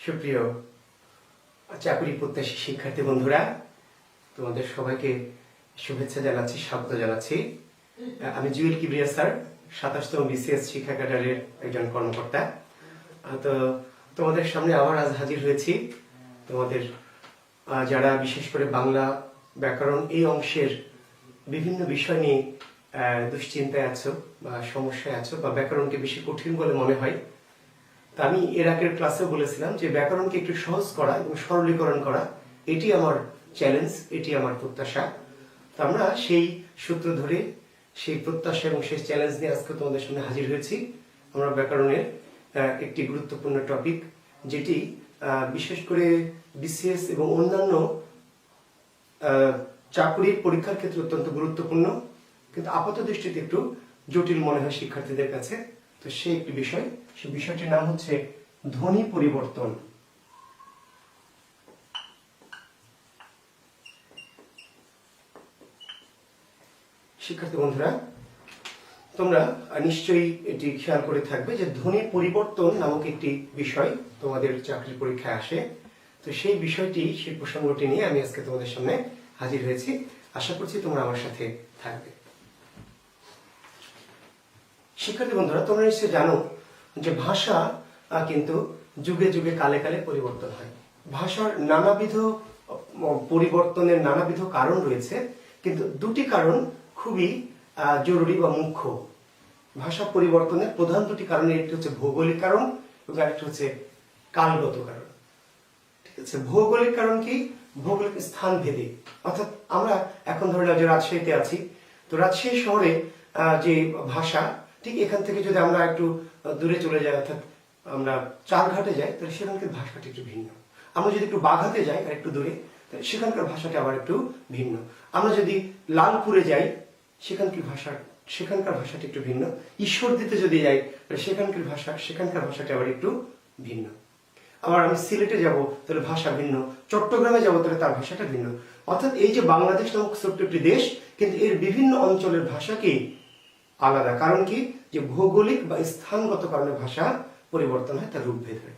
সুপ্রিয় চাকরি প্রত্যাশী শিক্ষার্থী বন্ধুরা, তোমাদের সবাইকে শুভেচ্ছা জানাচ্ছি, স্বাগত জানাচ্ছি। আমি জুয়েল কিবরিয়া স্যার, 27তম বিসিএস শিক্ষা ক্যাডারের একজন কর্মকর্তা। তো তোমাদের সামনে আবার আজ হাজির হয়েছি। তোমাদের যারা বিশেষ করে বাংলা ব্যাকরণ এই অংশের বিভিন্ন বিষয় নিয়ে দুশ্চিন্তায় আছো বা সমস্যায় আছো বা ব্যাকরণকে বেশি কঠিন বলে মনে হয়, তা আমি এর আগের ক্লাসে বলেছিলাম যে ব্যাকরণকে একটু সহজ করা এবং সরলীকরণ করা, এটি আমার চ্যালেঞ্জ, এটি আমার প্রত্যাশা। তো আমরা সেই সূত্র ধরে সেই প্রত্যাশা এবং সেই চ্যালেঞ্জ নিয়ে আজকে তোমাদের সামনে হাজির হয়েছি। আমরা ব্যাকরণের একটি গুরুত্বপূর্ণ টপিক, যেটি বিশেষ করে বিসিএস এবং অন্যান্য চাকরির পরীক্ষার ক্ষেত্রে অত্যন্ত গুরুত্বপূর্ণ, কিন্তু আপাত দৃষ্টিতে একটু জটিল মনে হয় শিক্ষার্থীদের কাছে। তো সেই একটি বিষয়, সেই বিষয়টির নাম হচ্ছে ধ্বনি পরিবর্তন। শিক্ষার্থী বন্ধুরা, তোমরা নিশ্চয়ই এটি খেয়াল করে থাকবে যে ধ্বনি পরিবর্তন নামক একটি বিষয় তোমাদের চাকরির পরীক্ষায় আসে। তো সেই বিষয়টি, সেই প্রসঙ্গটি নিয়ে আমি আজকে তোমাদের সামনে হাজির হয়েছি। আশা করছি তোমরা আমার সাথে থাকবে। শিক্ষার্থী বন্ধুরা, তোমরা নিশ্চয়ই জানো যে ভাষা কিন্তু যুগে যুগে কালে কালে পরিবর্তন হয়। ভাষার নানাবিধ পরিবর্তনের নানাবিধ কারণ রয়েছে, কিন্তু দুটি কারণ খুবই জরুরি বা মুখ্য। ভাষা পরিবর্তনের প্রধান দুটি কারণ, একটি হচ্ছে ভৌগোলিক কারণ এবং আরেকটি হচ্ছে কালগত কারণ। ঠিক আছে, ভৌগোলিক কারণ কি? ভৌগোলিক স্থান ভেদে। অর্থাৎ আমরা এখন ধরে নাও যে রাজশাহীতে আছি, তো রাজশাহী শহরে যে ভাষা, ঠিক এখান থেকে যদি আমরা একটু দূরে চলে যাই, অর্থাৎ আমরা চারঘাটে যাই, তাহলে সেখানকার ভাষাটি একটু ভিন্ন। আমরা যদি একটু বাঘাতে যাই আর একটু দূরে, তাহলে সেখানকার ভাষাটি আবার একটু ভিন্ন। আমরা যদি লালপুরে যাই, সেখানকার ভাষাটি একটু ভিন্ন। ঈশ্বরদীতে যদি যাই, তাহলে সেখানকার ভাষাটি আবার একটু ভিন্ন। আবার আমি সিলেটে যাব, তাহলে ভাষা ভিন্ন। চট্টগ্রামে যাব, তাহলে তার ভাষাটা ভিন্ন। অর্থাৎ এই যে বাংলাদেশ নামক ছোট্ট একটি দেশ, কিন্তু এর বিভিন্ন অঞ্চলের ভাষা কি আলাদা। কারণ কি? যে ভৌগোলিক বা স্থানগত কারণে ভাষা পরিবর্তন হয়, তার রূপভেদ হয়।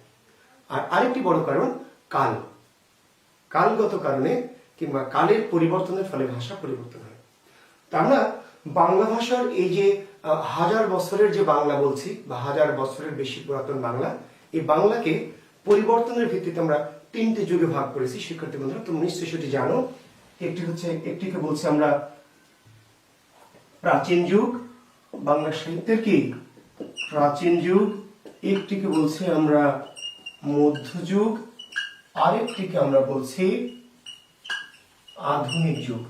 আর আরেকটি বড় কারণ কালগত কারণে কিংবা কালের পরিবর্তনের ফলে ভাষা পরিবর্তন হয়। তা আমরা বাংলা ভাষার এই যে হাজার বছরের যে বাংলা বলছি, বা হাজার বছরের বেশি পুরাতন বাংলা, এই বাংলাকে পরিবর্তনের ভিত্তিতে আমরা তিনটি যুগে ভাগ করেছি। শিক্ষার্থী বন্ধুরা, তুমি নিশ্চয়ই সেটি জানো। একটিকে বলছি আমরা প্রাচীন যুগ, বাংলা সাহিত্যের কি প্রাচীন যুগ। একটিকে বলছি আমরা মধ্যযুগ, আরেকটিকে আমরা বলছি আধুনিক যুগ।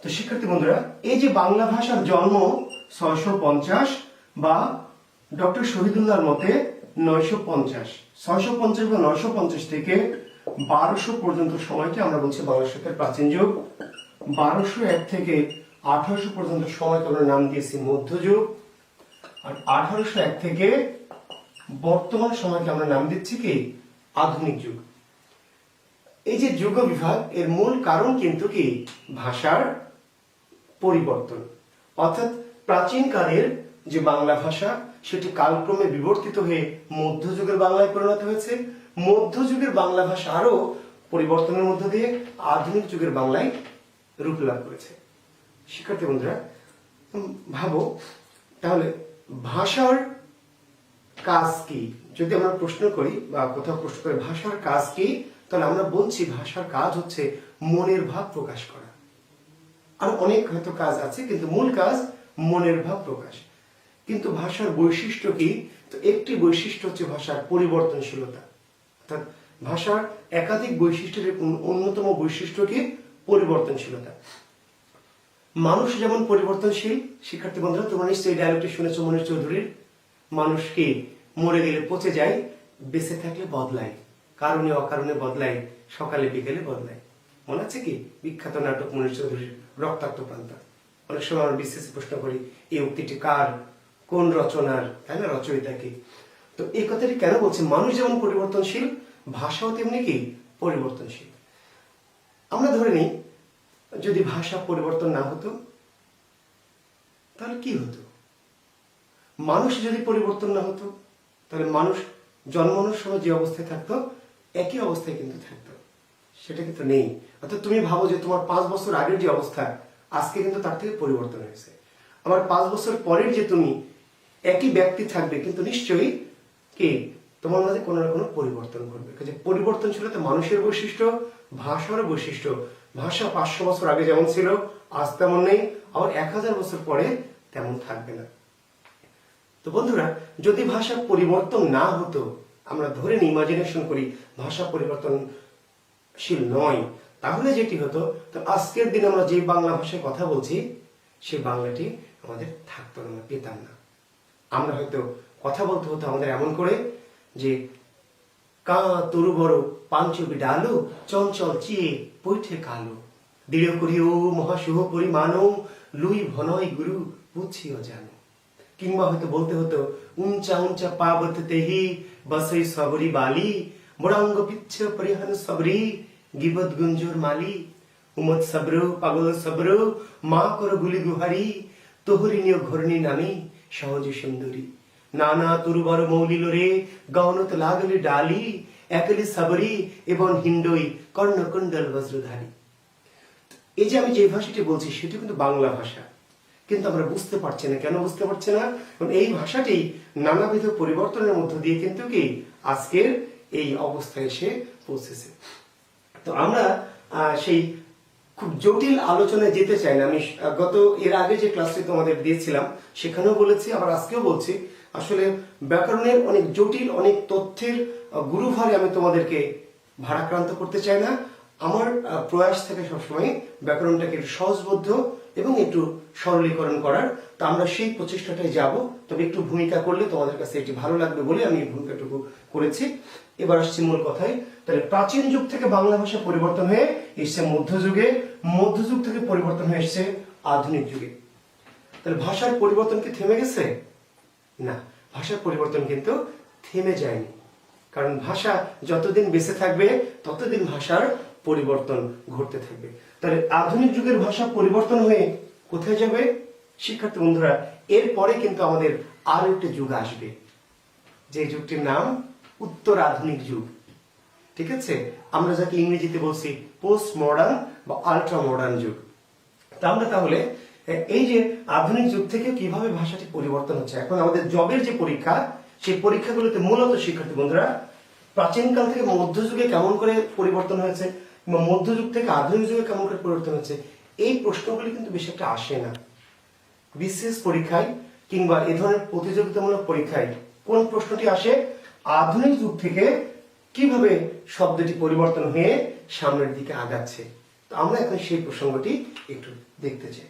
তো শিক্ষার্থী বন্ধুরা, এই যে বাংলা ভাষার জন্ম 650 বা ডক্টর শহীদুল্লাহর মতে 950, 650 বা 950 থেকে 1200 পর্যন্ত সময়কে আমরা বলছি বাংলা সাহিত্যের প্রাচীন যুগ। 1201 থেকে 1800 পর্যন্ত সময়কে আমরা নাম দিয়েছি মধ্যযুগ। আর 1801 থেকে বর্তমান সময়কে আমরা নাম দিচ্ছি কি আধুনিক যুগ। এই যে যুগ বিভাগ, এর মূল কারণ কিন্তু কি ভাষার পরিবর্তন। অর্থাৎ প্রাচীন কালের যে বাংলা ভাষা, সেটি কালক্রমে বিবর্তিত হয়ে মধ্যযুগের বাংলায় পরিণত হয়েছে। মধ্যযুগের বাংলা ভাষা আরো পরিবর্তনের মধ্য দিয়ে আধুনিক যুগের বাংলায় রূপ লাভ করেছে। শিক্ষার্থী বন্ধুরা, ভাবো তাহলে ভাষার কাজ কি? যদি আমরা প্রশ্ন করি বা কোথাও প্রশ্ন করি ভাষার কাজ কি, তাহলে আমরা বলছি ভাষার কাজ হচ্ছে মনের ভাব প্রকাশ করা। আর অনেক হয়তো কাজ আছে, কিন্তু মূল কাজ মনের ভাব প্রকাশ। কিন্তু ভাষার বৈশিষ্ট্য কি? তো একটি বৈশিষ্ট্য হচ্ছে ভাষার পরিবর্তনশীলতা। অর্থাৎ ভাষার একাধিক বৈশিষ্ট্যের অন্যতম বৈশিষ্ট্য কি পরিবর্তনশীলতা। মানুষ যেমন পরিবর্তনশীল, শিক্ষার্থী বন্ধুরা তোমরা নিশ্চয়ই ডায়লগটি শুনেছো মনির চৌধুরীর, মানুষ কি মরে গেলে পচে যায়, বেঁচে থাকলে বদলায়, কারণে অকারণে বদলায়, সকালে বিকেলে বদলায়। মনে আছে কি বিখ্যাত নাটক মনির চৌধুরীর রক্তাক্ত প্রান্তর? অনেক সময় আমরা বিশেষ প্রশ্ন করি এই উক্তিটি কার, কোন রচনার, তাই না, রচয়িতা কি? তো এই কথাটি কেন বলছে? মানুষ যেমন পরিবর্তনশীল, ভাষাও তেমনি কি পরিবর্তনশীল। আমরা ধরে নিই যদি ভাষা পরিবর্তন না হতো, তাহলে কি হতো? মানুষ যদি পরিবর্তন না হতো, তাহলে মানুষ জন্মানোর সময় যে অবস্থায় থাকতো একই অবস্থায় কিন্তু থাকতো, সেটা কিন্তু নেই। অর্থাৎ তুমি ভাবো যে তোমার 5 বছর আগের যে অবস্থা আজকে কিন্তু তার থেকে পরিবর্তন হয়েছে। আবার 5 বছর পরের যে তুমি একই ব্যক্তি থাকবে, কিন্তু নিশ্চয়ই কি তোমার মাঝে কোনো না কোনো পরিবর্তন ঘটবে। কাজে পরিবর্তনশীলতা মানুষের বৈশিষ্ট্য, ভাষার বৈশিষ্ট্য। ভাষা 500 বছর আগে যেমন ছিল আজ তেমন নেই, আবার 1000 বছর পরে তেমন থাকবে না। তো বন্ধুরা, যদি ভাষা পরিবর্তন না হতো, আমরা ধরে নিই, ইমাজিনেশন করি ভাষা পরিবর্তনশীল নয়, তাহলে যেটি হতো, তো আজকের দিন আমরা যে বাংলা ভাষায় কথা বলছি সেই বাংলাটি আমাদের থাকতো না, আমরা পেতাম না। আমরা হয়তো কথা বলতে হতো আমাদের এমন করে যে কা তরু বড় পাঞ্চবি ডালো চঞ্চল চিয়ে পৈঠে কালো দৃঢ় করি ও মহাশুভ পরিমাণও লুই ভনয় গুরু বুঝিও জানো। কিংবা হয়তো বলতে হতো উঞ্চা উঞ্চা পাবত তেহি বসই সবরি বালি মোড়াঙ্গ পিচ্ছ পরিহান সবরি গিবত গুঞ্জুর মালি উমত সব্র পাগল সব্র মা কর গুলি গুহারি তোহরি নিয় ঘরনি নামি সহজে সুন্দরী নানা তুরুবর মৌলিল রে গৌনত লাগলি ডালি একলি সবরি এবং হিন্ডই কর্ণকুণ্ডল বজ্রধারী। এই যে আমি যে ভাষাটি বলছি সেটি কিন্তু বাংলা ভাষা, কিন্তু আমরা বুঝতে পারছি না। কেন বুঝতে পারছি না? কারণ এই ভাষাটি নানাবিধ পরিবর্তনের মধ্য দিয়ে কিন্তু কি আজকের এই অবস্থায় এসে পৌঁছেছে। তো আমরা সেই খুব জটিল আলোচনায় যেতে চাই না। আমি এর আগে যে ক্লাসটি তোমাদের দিয়েছিলাম সেখানেও বলেছি, আবার আজকেও বলছি, আসলে ব্যাকরণের অনেক জটিল অনেক তথ্যের গুরুভারে আমি তোমাদেরকে ভারাক্রান্ত করতে চাই না। আমার প্রয়াস থাকে সবসময় ব্যাকরণটাকে একটু সহজবোধ্য এবং একটু সরলীকরণ করার। তা আমরা সেই প্রচেষ্টাটায় যাব, তবে একটু ভূমিকা করলে তোমাদের কাছে এটি ভালো লাগবে বলে আমি এই ভূমিকাটুকু করেছি। এবার আসছি মূল কথায়। তাহলে প্রাচীন যুগ থেকে বাংলা ভাষা পরিবর্তন হয়ে এসছে মধ্যযুগে, মধ্যযুগ থেকে পরিবর্তন হয়ে এসছে আধুনিক যুগে। তাহলে ভাষার পরিবর্তন কি থেমে গেছে? না, ভাষার পরিবর্তন কিন্তু থেমে যায়নি। কারণ ভাষা যতদিন বেঁচে থাকবে ততদিন ভাষার পরিবর্তন ঘটতে থাকবে। তাহলে আধুনিক যুগের ভাষা পরিবর্তন হয়ে কোথায় যাবে শিক্ষার্থী বন্ধুরা? এরপরে কিন্তু আমাদের আরো একটি যুগ আসবে, যে যুগটির নাম উত্তর আধুনিক যুগ। ঠিক আছে, আমরা যাকে ইংরেজিতে বলছি পোস্ট মডার্ন বা আল্ট্রা মডার্ন যুগ। তা আমরা তাহলে এই যে আধুনিক যুগ থেকে কিভাবে ভাষাটি পরিবর্তন হচ্ছে, এখন আমাদের জবের যে পরীক্ষা, সেই পরীক্ষাগুলোতে মূলত শিক্ষার্থী বন্ধুরা প্রাচীনকাল থেকে মধ্যযুগে কেমন করে পরিবর্তন হয়েছে কিংবা মধ্যযুগ থেকে আধুনিক যুগে কেমন করে পরিবর্তন হয়েছে, এই প্রশ্নগুলি কিন্তু বেশি একটা আসে না। বিশেষ পরীক্ষায় কিংবা এ ধরনের প্রতিযোগিতামূলক পরীক্ষায় কোন প্রশ্নটি আসে? আধুনিক যুগ থেকে কিভাবে শব্দটি পরিবর্তন হয়ে সামনের দিকে আগাচ্ছে। তো আমরা এখন সেই প্রসঙ্গটি একটু দেখতে চাই।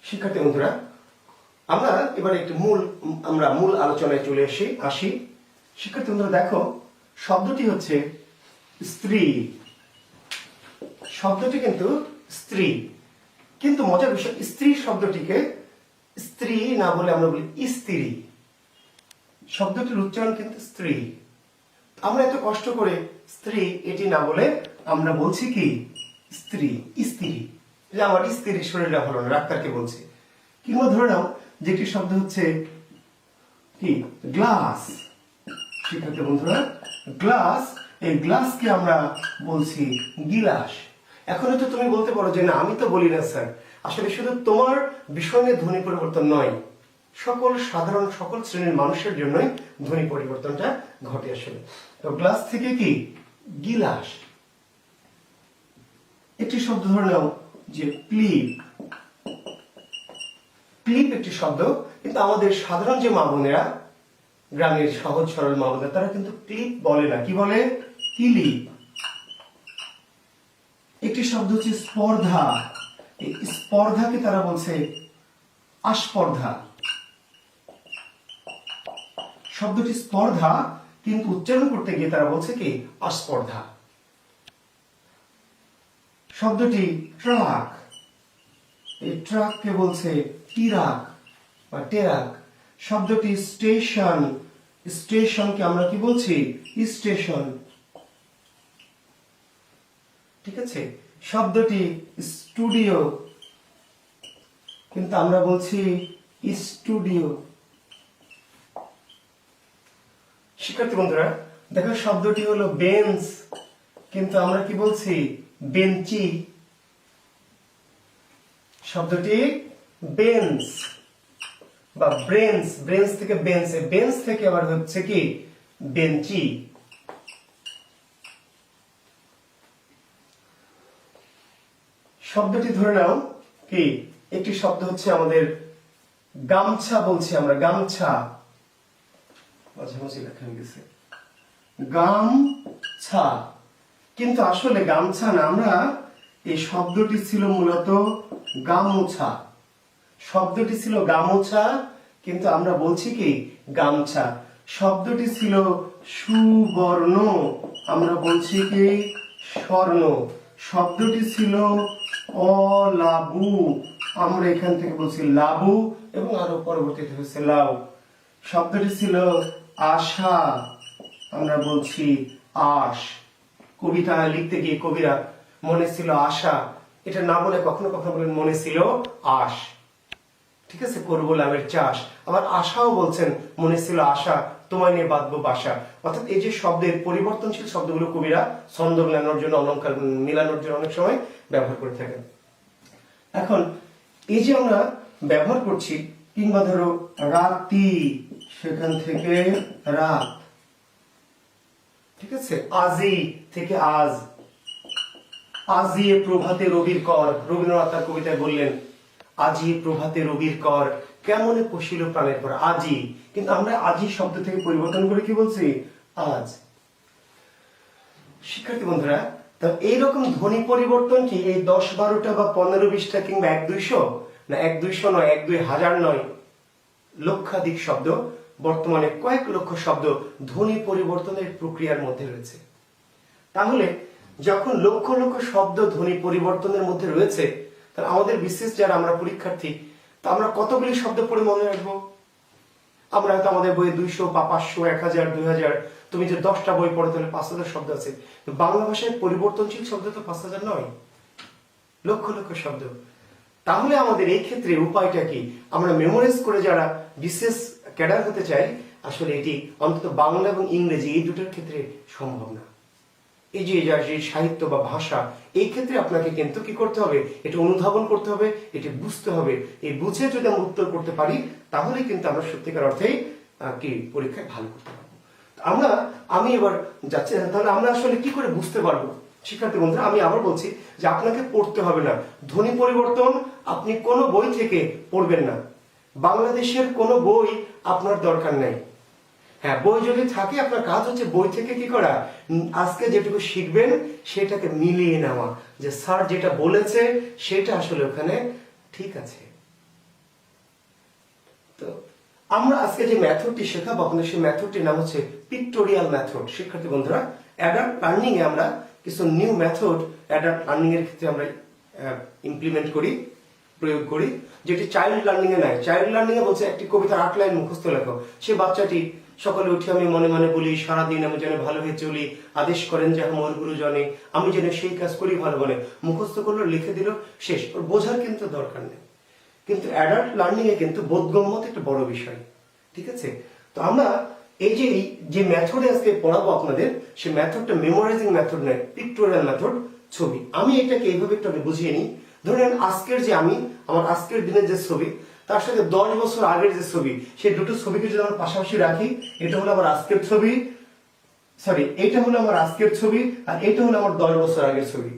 শিক্ষার্থী বন্ধুরা, আমরা এবারে একটি মূল আলোচনায় চলে আসি। শিক্ষার্থী বন্ধুরা দেখো, শব্দটি হচ্ছে স্ত্রী। শব্দটি কিন্তু স্ত্রী, কিন্তু মজার বিষয় স্ত্রী শব্দটিকে স্ত্রী না বলে আমরা বলি স্ত্রী। শব্দটির উচ্চারণ কিন্তু স্ত্রী। আমরা এত কষ্ট করে স্ত্রী এটি না বলে আমরা বলছি কি স্ত্রী। স্ত্রী, যে আমার স্ত্রীর শরীরটা ভালো না, ডাক্তারকে বলছে। কিংবা ধরে নাও যে একটি শব্দ হচ্ছে কি গ্লাস। শিক্ষার্থী বন্ধুরা, গ্লাস, এই গ্লাসকে আমরা বলছি গিলাস। এখন হয়তো তুমি বলতে পারো যে না, আমি তো বলি না স্যার। আসলে শুধু তোমার বিষয় নিয়ে ধ্বনি পরিবর্তন নয়, সাধারণ সকল শ্রেণীর মানুষের জন্যই ধ্বনি পরিবর্তনটা ঘটে আসলে। তো গ্লাস থেকে কি গিলাস। একটি শব্দ ধরে নাও যে ক্লিপ। ক্লিপ একটি শব্দ, কিন্তু আমাদের সাধারণ যে মা বোনেরা, গ্রামের সহজ সরল মা বোনেরা, তারা কিন্তু ক্লিপ বলে না, কি বলে? ক্লিপ। একটি শব্দ হচ্ছে স্পর্ধা। এই স্পর্ধাকে তারা বলছে আস্পর্ধা। শব্দটি স্পর্ধা, কিন্তু উচ্চারণ করতে গিয়ে তারা বলছে কি আস্পর্ধা। শব্দটি ট্রাক। এই ট্রাককে বলছে টিরাক বা টেরাক। শব্দটি স্টেশন। স্টেশনকে আমরা কি বলছি? স্টেশন। ঠিক আছে, শব্দটি স্টুডিও, কিন্তু আমরা বলছি স্টুডিও। শিক্ষার্থী বন্ধুরা দেখো, শব্দটি হলো বেঞ্চ, কিন্তু আমরা কি বলছি বেঞ্চি। শব্দটি বেঞ্চ বা ব্রেঞ্চ, ব্রেঞ্চ থেকে বেঞ্চ, বেঞ্চ থেকে আবার হচ্ছে কি বেঞ্চি। শব্দটি ধরে নাও কি, একটি শব্দ হচ্ছে আমাদের গামছা, বলছি আমরা গামছা, মাঝামাঝি লেখা হয়ে গেছে গামছা, কিন্তু আসলে গামছা না, আমরা এই শব্দটি ছিল মূলত গামোছা। শব্দটি ছিল গামোছা, কিন্তু আমরা বলছি কি গামছা। শব্দটি ছিল সুবর্ণ, আমরা বলছি কি স্বর্ণ। শব্দটি ছিল অলাবু, আমরা এখান থেকে বলছি লাবু, এবং আরো পরবর্তীতে হচ্ছে লাউ। শব্দটি ছিল আশা, আমরা বলছি আশ। কবিতা লিখতে গিয়ে কবিরা মনে ছিল আশা, এটা না বলে কখনো কখনো বলেন মনে ছিল আশ। ঠিক আছে, করবো লাভের চাষ। আবার আশাও বলছেন মনে ছিল আশা, তোমায় নিয়ে বাঁধবো বাসা। অর্থাৎ এই যে শব্দের পরিবর্তনশীল শব্দগুলো কবিরা ছন্দ মেলানোর জন্য, অলংকার মেলানোর জন্য অনেক সময় ব্যবহার করে থাকেন। এখন এই যে আমরা ব্যবহার করছি, কিংবা ধরো রাতি, সেখান থেকে রাত, ঠিক আছে, আজি থেকে আজ, আজি প্রভাতে রবির কর, রবীন্দ্রনাথ তার কবিতায় বললেন আজি প্রভাতে রবির কর, কেমনে পশিল প্রাণের পর, আজি। কিন্তু আমরা আজি শব্দ থেকে পরিবর্তন করে কি বলছি আজ। শিক্ষার্থী বন্ধুরা, তো এইরকম ধ্বনি পরিবর্তন কি এই 10-12টা বা 15-20টা কিংবা 1-200 না, 1-200 নয়, 1-2 হাজার নয়, লক্ষাধিক শব্দ, বর্তমানে কয়েক লক্ষ শব্দ ধ্বনি পরিবর্তনের প্রক্রিয়ার মধ্যে রয়েছে। তাহলে যখন লক্ষ লক্ষ শব্দ ধ্বনি পরিবর্তনের মধ্যে রয়েছে, তাহলে আমাদের বিশেষ যারা আমরা পরীক্ষার্থী, তা আমরা কতগুলি শব্দ পড়ে মনে রাখবো? আমরা হয়তো আমাদের বইয়ে 200 বা 500, 1000, 2000, তুমি যে 10টা বই পড়ো তাহলে 5000 শব্দ আছে। বাংলা ভাষায় পরিবর্তনশীল শব্দ তো 5000 নয়, লক্ষ লক্ষ শব্দ। তাহলে আমাদের এই ক্ষেত্রে উপায়টা কি? আমরা মেমোরাইজ করে যারা বিশেষ ক্যাডার হতে চাই, আসলে এটি অন্তত বাংলা এবং ইংরেজি এই দুটোর ক্ষেত্রে সম্ভব না। এই যে সাহিত্য বা ভাষা, এই ক্ষেত্রে আপনাকে কিন্তু কি করতে হবে, এটা অনুধাবন করতে হবে, এটি বুঝতে হবে। এই বুঝে যদি আমরা উত্তর করতে পারি, তাহলে কিন্তু আমরা সত্যিকার অর্থেই কি পরীক্ষায় ভালো করতে পারবো। আমি এবার যাচ্ছি, তাহলে আমরা আসলে কি করে বুঝতে পারবো? শিক্ষার্থী বন্ধুরা, আমি আবার বলছি যে আপনাকে পড়তে হবে না। ধ্বনি পরিবর্তন আপনি কোনো বই থেকে পড়বেন না, বাংলাদেশের কোনো বই আপনার দরকার নেই। হ্যাঁ, বই যদি থাকে, আপনার কাজ হচ্ছে বই থেকে কি করা, আজকে যেটুকু শিখবেন সেটাকে মিলিয়ে নেওয়া, যে স্যার যেটা বলেছে সেটা আসলে ওখানে ঠিক আছে। তো আমরা আজকে যে মেথডটি শেখাবো আপনাদের, সেই মেথডটির নাম হচ্ছে পিক্টোরিয়াল মেথড। শিক্ষার্থী বন্ধুরা, অ্যাডাল্ট লার্নিং এ আমরা কিছু নিউ মেথড অ্যাডাল্ট লার্নিং এর ক্ষেত্রে আমরা ইমপ্লিমেন্ট করি, প্রয়োগ করি, যেটি চাইল্ড লার্নিং এ নাই। চাইল্ড লার্নিং এ বলছে একটি কবিতার 8 লাইন মুখস্থ লেখো। সে বাচ্চাটি সকালে উঠে আমি মনে মনে বলি, সারাদিন আমি যেন ভালো হয়ে চলি, আদেশ করেন যাহা মোর গুরুজনে, আমি যেন সেই কাজ করি ভালো বলে। মুখস্থ করলো, লিখে দিল, শেষ। ওর বোঝার কিন্তু দরকার নেই। কিন্তু অ্যাডাল্ট লার্নিং এ কিন্তু বোধগম্য একটা বড় বিষয়। ঠিক আছে, তো আমরা এই যে মেথডে আজকে পড়াবো আপনাদের, সেই মেথডটা মেমোরাইজিং মেথড নয়, পিক্টোরিয়াল মেথড, ছবি। আমি এটাকে এইভাবে একটু বুঝিয়ে নিই। ধরেন আজকের যে আমার আজকের দিনের যে ছবি, তার সাথে 10 বছর আগের যে ছবি, সেই দুটো ছবিকে যদি আমরা পাশাপাশি রাখি, এটা হলো আমার আজকের ছবি, এটা হলো আমার আজকের ছবি, আর এটা হলো আমার 10 বছর আগের ছবি।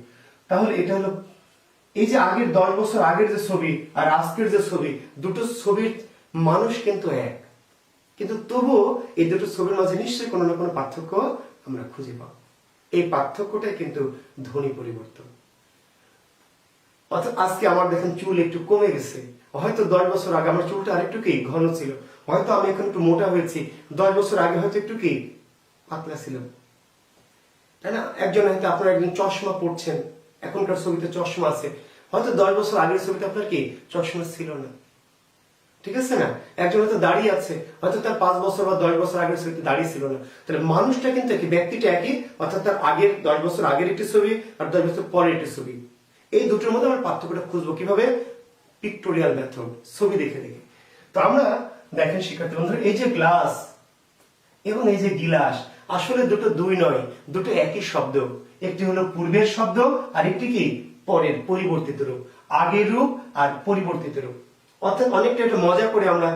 তাহলে এটা হলো এই যে আগের 10 বছর আগের যে ছবি আর আজকের যে ছবি, দুটো ছবির মানুষ কিন্তু এক, কিন্তু তবুও এই দুটো ছবির মাঝে নিশ্চয়ই কোনো না কোনো পার্থক্য আমরা খুঁজে পাবো। এই পার্থক্যটাই কিন্তু ধ্বনি পরিবর্তন। অর্থাৎ আজকে আমার দেখেন চুল একটু কমে গেছে, হয়তো 10 বছর আগে আমার চুলটা আরেকটু কি ঘন ছিল, হয়তো আমি এখন একটু মোটা হয়েছি, 10 বছর আগে হয়তো একটু কি পাতলা ছিল, তাই না? একজন হয়তো আপনার একজন চশমা পড়ছেন, এখনকার ছবিতে চশমা আছে, হয়তো 10 বছর আগের ছবিতে আপনার কি চশমা ছিল না। ঠিক আছে না? একজন হয়তো দাঁড়িয়ে আছে, হয়তো তার 5 বছর বা 10 বছর আগের ছবিতে দাঁড়িয়ে ছিল না, তাহলে মানুষটা কিন্তু একই, ব্যক্তিটা একই, অর্থাৎ তার আগের 10 বছর আগের একটি ছবি আর 10 বছর পরের একটি ছবি। এই দুটোর মধ্যে আমরা পার্থক্যটা খুঁজবো কিভাবে? পিক্টোরিয়াল মেথড, ছবি দেখে দেখে। তো আমরা দেখেন শিক্ষার্থী বন্ধুরা, এই যে গ্লাস এবং এই যে গিলাস, আসলে দুটো দুই নয়, দুটো একই শব্দ। একটি হলো পূর্বের শব্দ আর একটি কি পরের, পরিবর্তিত রূপ। আগের রূপ আর পরিবর্তিত রূপ। অর্থাৎ অনেকটা একটু মজা করে আমরা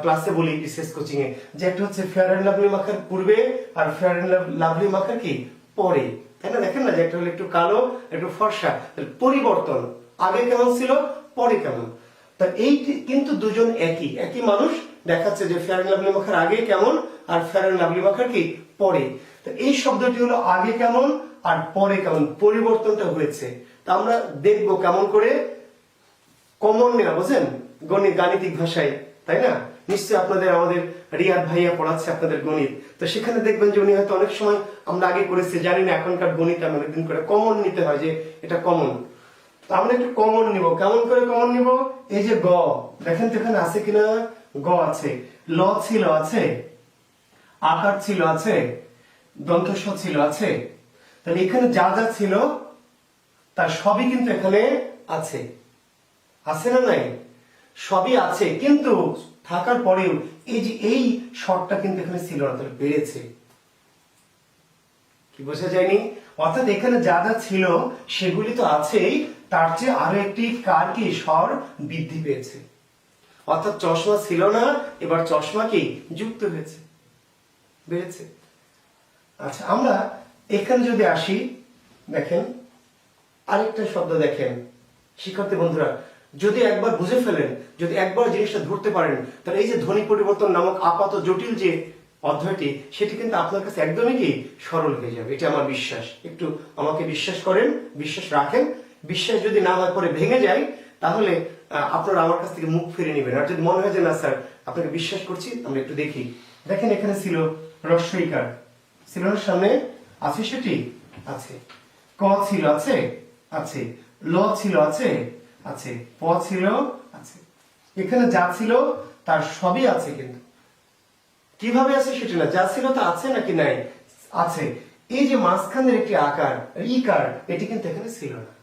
ক্লাসে বলি বিশেষ কোচিং এ, যে একটা হচ্ছে ফেয়ার অ্যান্ড লাভলি মাখার পূর্বে আর ফেয়ার অ্যান্ড লাভলি মাখার কি পরে, তাই না? দেখেন না যে একটা হলো একটু কালো একটু ফর্সা, পরিবর্তন, আগে কেমন ছিল পরে কেমন। তা এই কিন্তু দুজন একই একই মানুষ, দেখাচ্ছে যে ফেয়ার অ্যান্ড লাভলি মাখার আগে কেমন আর ফেয়ার অ্যান্ড লাভলি মাখার কি পরে। তো এই শব্দটি হলো আগে কেমন আর পরে কেমন, পরিবর্তনটা হয়েছে। তা আমরা দেখবো কেমন করে কমন নেওয়া, বুঝেন, গাণিতিক ভাষায়, তাই না? নিশ্চয়ই আপনাদের আমাদের রিয়াদ ভাইয়া পড়াচ্ছে আপনাদের গণিত, তো সেখানে দেখবেন যে উনি হয়তো অনেক সময়, আমরা আগে করেছি জানি না, এখনকার গণিত আমরা অনেকদিন করে কমন নিতে হয়, যে এটা কমন। তো আমরা একটু কমন নিব, কেমন করে কমন নিব? এই যে গ, দেখেন তো এখানে আছে কিনা, গ আছে, ল ছিল আছে, আকার ছিল আছে, দন্ত স ছিল আছে। তাহলে এখানে যা যা ছিল তার সবই কিন্তু এখানে আছে, আছে না নাই? সবই আছে, কিন্তু থাকার পরেও এই যে এই শর্টটা কিন্তু এখানে ছিল না, তাহলে বেড়েছে। কি বোঝা যায়নি? অর্থাৎ এখানে যা যা ছিল সেগুলি তো আছেই, তার চেয়ে আরো একটি কার কি স্বর বৃদ্ধি পেয়েছে। অর্থাৎ চশমা ছিল না, এবার চশমা কি যুক্ত হয়েছে, বেড়েছে। আচ্ছা, আমরা এখানে যদি আসি, দেখেন আরেকটা শব্দ দেখেন শিক্ষার্থী বন্ধুরা, যদি একবার বুঝে ফেলেন, যদি একবার জিনিসটা ধরতে পারেন, তাহলে এই যে ধ্বনি পরিবর্তন নামক আপাত জটিল যে অধ্যায়টি, সেটি কিন্তু আপনার কাছে একদমই কি সরল হয়ে যাবে, এটা আমার বিশ্বাস। একটু আমাকে বিশ্বাস করেন, বিশ্বাস রাখেন। বিশ্বাস যদি না হয় পরে ভেঙে যায়, তাহলে আপনারা আমার কাছ থেকে মুখ ফিরে নেবেন। আর যদি মনে হয় যে না স্যার আপনাকে বিশ্বাস করছি, আমরা একটু দেখি। দেখেন এখানে ছিল রস্বইকার, ছিল না সামনে, আছে সেটি আছে, ক ছিল আছে আছে, ল ছিল আছে আছে, প ছিল আছে। এখানে যা ছিল তার সবই আছে, কিন্তু কিভাবে আছে সেটা না, যা ছিল তা আছে নাকি নাই, আছে। এই যে মাঝখানের একটি আকার ইকার, এটি কিন্তু এখানে ছিল না,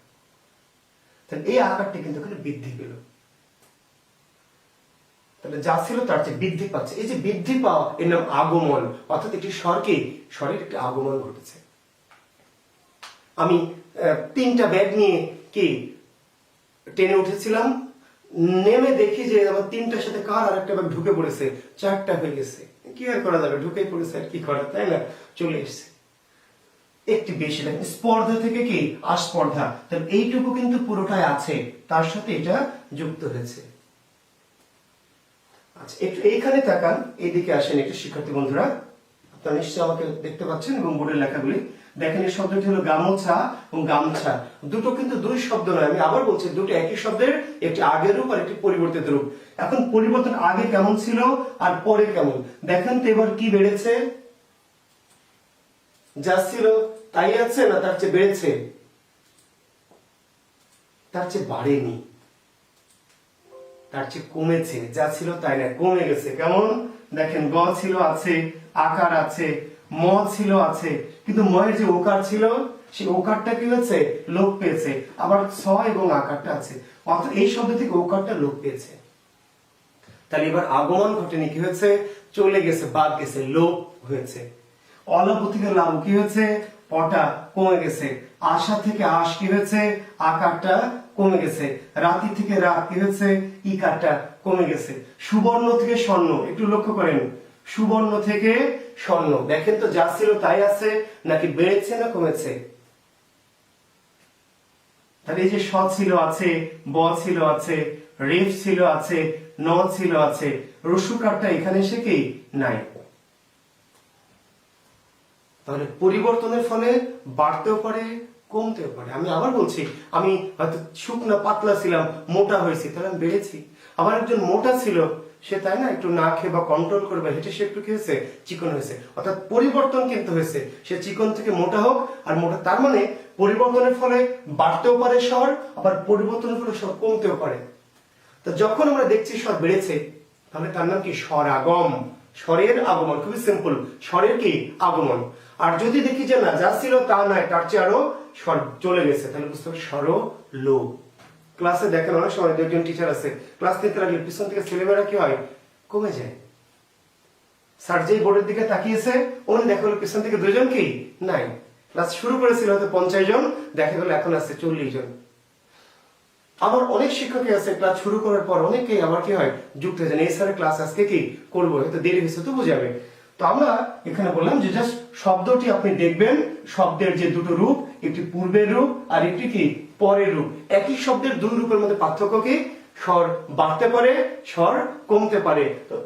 তাহলে এই আকারটি কিন্তু এখানে বৃদ্ধি পেল। তাহলে যা ছিল তার চেয়ে বৃদ্ধি পাচ্ছে। এই যে বৃদ্ধি পাওয়া, এর নাম আগমন, অর্থাৎ একটি স্বরের একটি আগমন ঘটেছে। আমি 3টা ব্যাগ নিয়ে কি ট্রেনে উঠেছিলাম, নেমে দেখি যে আমার 3টার সাথে কার আর একটা ব্যাগ ঢুকে পড়েছে, 4টা হয়ে গেছে। কি আর করা যাবে, ঢুকে পড়েছে, আর কি করা, তাই না? চলে এসছে একটি বেশি। দেখেন স্পর্ধা থেকে কি আস্পর্ধা, তাহলে এইটুকু কিন্তু পুরোটাই আছে, তার সাথে এটা যুক্ত হয়েছে। আচ্ছা, একটু এইখানে তাকান, এইদিকে আসেন একটু শিক্ষার্থী বন্ধুরা, আপনারা নিশ্চয়ই আমাকে দেখতে পাচ্ছেন এবং বোর্ডের লেখাগুলি দেখেন। এই শব্দটি হলো গামোছা এবং গামছা, দুটো কিন্তু দুই শব্দ নয়, আমি আবার বলছি, দুটো একই শব্দের, একটি আগের রূপ আর একটি পরিবর্তিত রূপ। এখন পরিবর্তন আগে কেমন ছিল আর পরে কেমন, দেখেন তো এবার কি বেড়েছে? যা ছিল তাই আছে না তার চেয়ে বেড়েছে? তার চেয়ে বাড়েনি, তার চেয়ে কমেছে। যা ছিল তাই না, কমে গেছে। কেমন? দেখেন গ ছিল আছে, আকার আছে, ম ছিল আছে, কিন্তু ময়ের যে ওকার ছিল, সেই ওকারটা কি হয়েছে? লোপ পেয়েছে। আবার ছ এবং আকারটা আছে, অর্থাৎ এই শব্দ থেকে ওকারটা লোপ পেয়েছে। তাহলে এবার আগমন ঘটেনি, কি হয়েছে? চলে গেছে, বাদ গেছে, লোপ হয়েছে। অলাপ থেকে লাভ কি হয়েছে? পটা কমে গেছে। আশা থেকে আশ কি হয়েছে? আকারটা কমে গেছে। রাতি থেকে রাত কি হয়েছে? ইকারটা কমে গেছে। সুবর্ণ থেকে স্বর্ণ, একটু লক্ষ্য করেন, সুবর্ণ থেকে স্বর্ণ, দেখেন তো যা ছিল তাই আছে নাকি বেড়েছে না কমেছে? তাহলে এই যে স ছিল আছে, ব ছিল আছে, রেফ ছিল আছে, ন ছিল আছে, রসুকারটা এখানে এসে কি নাই। তাহলে পরিবর্তনের ফলে বাড়তেও পারে, কমতেও পারে। আমি আবার বলছি, আমি হয়তো শুকনা পাতলা ছিলাম, মোটা হয়েছি, তাহলে আমি বেড়েছি। আবার একজন মোটা ছিল, সে তাই না একটু না খেয়ে বা কন্ট্রোল করে বা হেঁটে সে একটু কি হয়েছে? চিকন হয়েছে। অর্থাৎ পরিবর্তন কিন্তু হয়েছে, সে চিকন থেকে মোটা হোক আর মোটা, তার মানে পরিবর্তনের ফলে বাড়তেও পারে স্বর, আবার পরিবর্তনের ফলে স্বর কমতেও পারে। তো যখন আমরা দেখছি স্বর বেড়েছে, তাহলে তার নাম কি স্বরাগম। স্বরের আগমন, খুবই সিম্পল, স্বরের কি আগমন। আর যদি দেখি যে না যা ছিল তা নয়, তার চেয়ে আরো স্বর চলে গেছে, তাহলে বুঝতে হবে স্বরলোপ। ক্লাসে দেখেন অনেক সময় দুজন টিচার আছে, ক্লাস নিতে লাগলে পিছন থেকে ছেলেমেয়েরা কি হয়, কমে যায়। স্যার যেই বোর্ডের দিকে তাকিয়েছে উনি দেখা গেল পিছন থেকে দুজন কি নাই। ক্লাস শুরু করেছিল হয়তো 50 জন, দেখা গেল এখন আছে 40 জন। আবার অনেক শিক্ষকই আছে ক্লাস শুরু করার পর অনেকেই আবার কি হয় যুক্ত হয়ে যান, এই স্যারের ক্লাস আজকে কি করবো, হয়তো দেরি হয়েছে তো বুঝাবে। তো আমরা এখানে বললাম যে জাস্ট শব্দটি আপনি দেখবেন, শব্দের যে দুটো রূপ, একটি পূর্বের রূপ আর একটি কি পরের রূপ। একই শব্দের দুই রূপের মধ্যে পার্থক্য কি, স্বর বাড়তে পারে, স্বর কমতে পারে। তো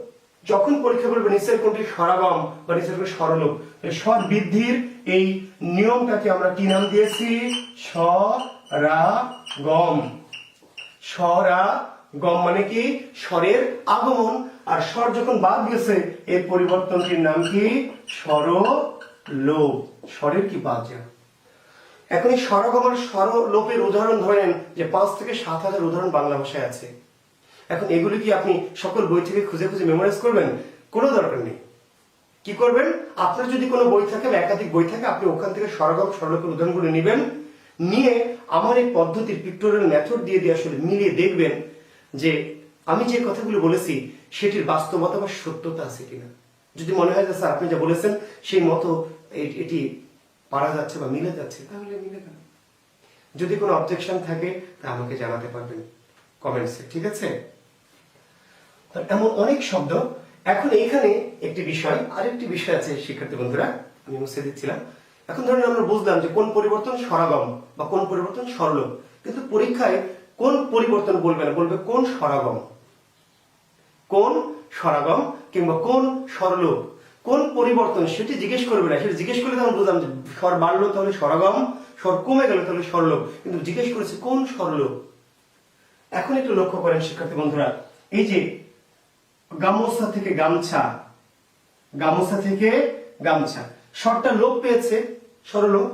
যখন পরীক্ষা করবে নিচের কোনটি স্বরাগম বা নিচের কোনটি স্বরলোপ, স্বর বৃদ্ধির এই নিয়মটাকে আমরা কি নাম দিয়েছি, স্বরাগম। স্বরাগম মানে কি স্বরের আগমন, আর স্বর যখন বাদ গেছে এর পরিবর্তনটির নাম কি স্বরলোপ। স্বরের কি বাদ যাওয়া। এখন এই স্বরাগম আর স্বরলোপের উদাহরণ ধরেন যে 5 থেকে 7,000 উদাহরণ বাংলা ভাষায় আছে। এখন এগুলি কি আপনি সকল বই থেকে খুঁজে খুঁজে মেমোরাইজ করবেন, কোনো দরকার নেই। কি করবেন, আপনার যদি কোনো বই থাকে বা একাধিক বই থাকে, আপনি ওখান থেকে স্বরাগম স্বরলোপের উদাহরণগুলো নেবেন, নিয়ে আমার এই পদ্ধতির পিক্টোরিয়াল মেথড দিয়ে আসলে মিলিয়ে দেখবেন যে আমি যে কথাগুলো বলেছি সেটির বাস্তবতা বা সত্যতা আছে কিনা। যদি মনে হয় যে স্যার আপনি যা বলেছেন সেই মতো এটি পারা যাচ্ছে বা মিলে যাচ্ছে, তাহলে মিলে গেল। যদি কোনো অবজেকশন থাকে তা আমাকে জানাতে পারবেন কমেন্টসে, ঠিক আছে। এমন অনেক শব্দ। এখন এইখানে একটি বিষয়, আরেকটি বিষয় আছে শিক্ষার্থী বন্ধুরা, আমি মুছে দিচ্ছিলাম। এখন ধরেন আমরা বুঝলাম যে কোন পরিবর্তন স্বরাগম বা কোন পরিবর্তন স্বরলোপ, কিন্তু পরীক্ষায় কোন পরিবর্তন বলবে না, বলবে কোন স্বরাগম, কোন স্বরাগম কিংবা কোন স্বরলোপ, কোন পরিবর্তন সেটি জিজ্ঞেস করবে না। সেটা জিজ্ঞেস করলে তখন বুঝলাম যে স্বর বাড়লো তাহলে স্বরাগম, স্বর কমে গেল তাহলে স্বরলোপ, কিন্তু জিজ্ঞেস করেছে কোন স্বরলোপ। এখন একটু লক্ষ্য করেন শিক্ষার্থী বন্ধুরা, এই যে গামোছা থেকে গামছা, গামোছা থেকে গামছা, স্বরটা লোপ পেয়েছে, স্বরলোপ।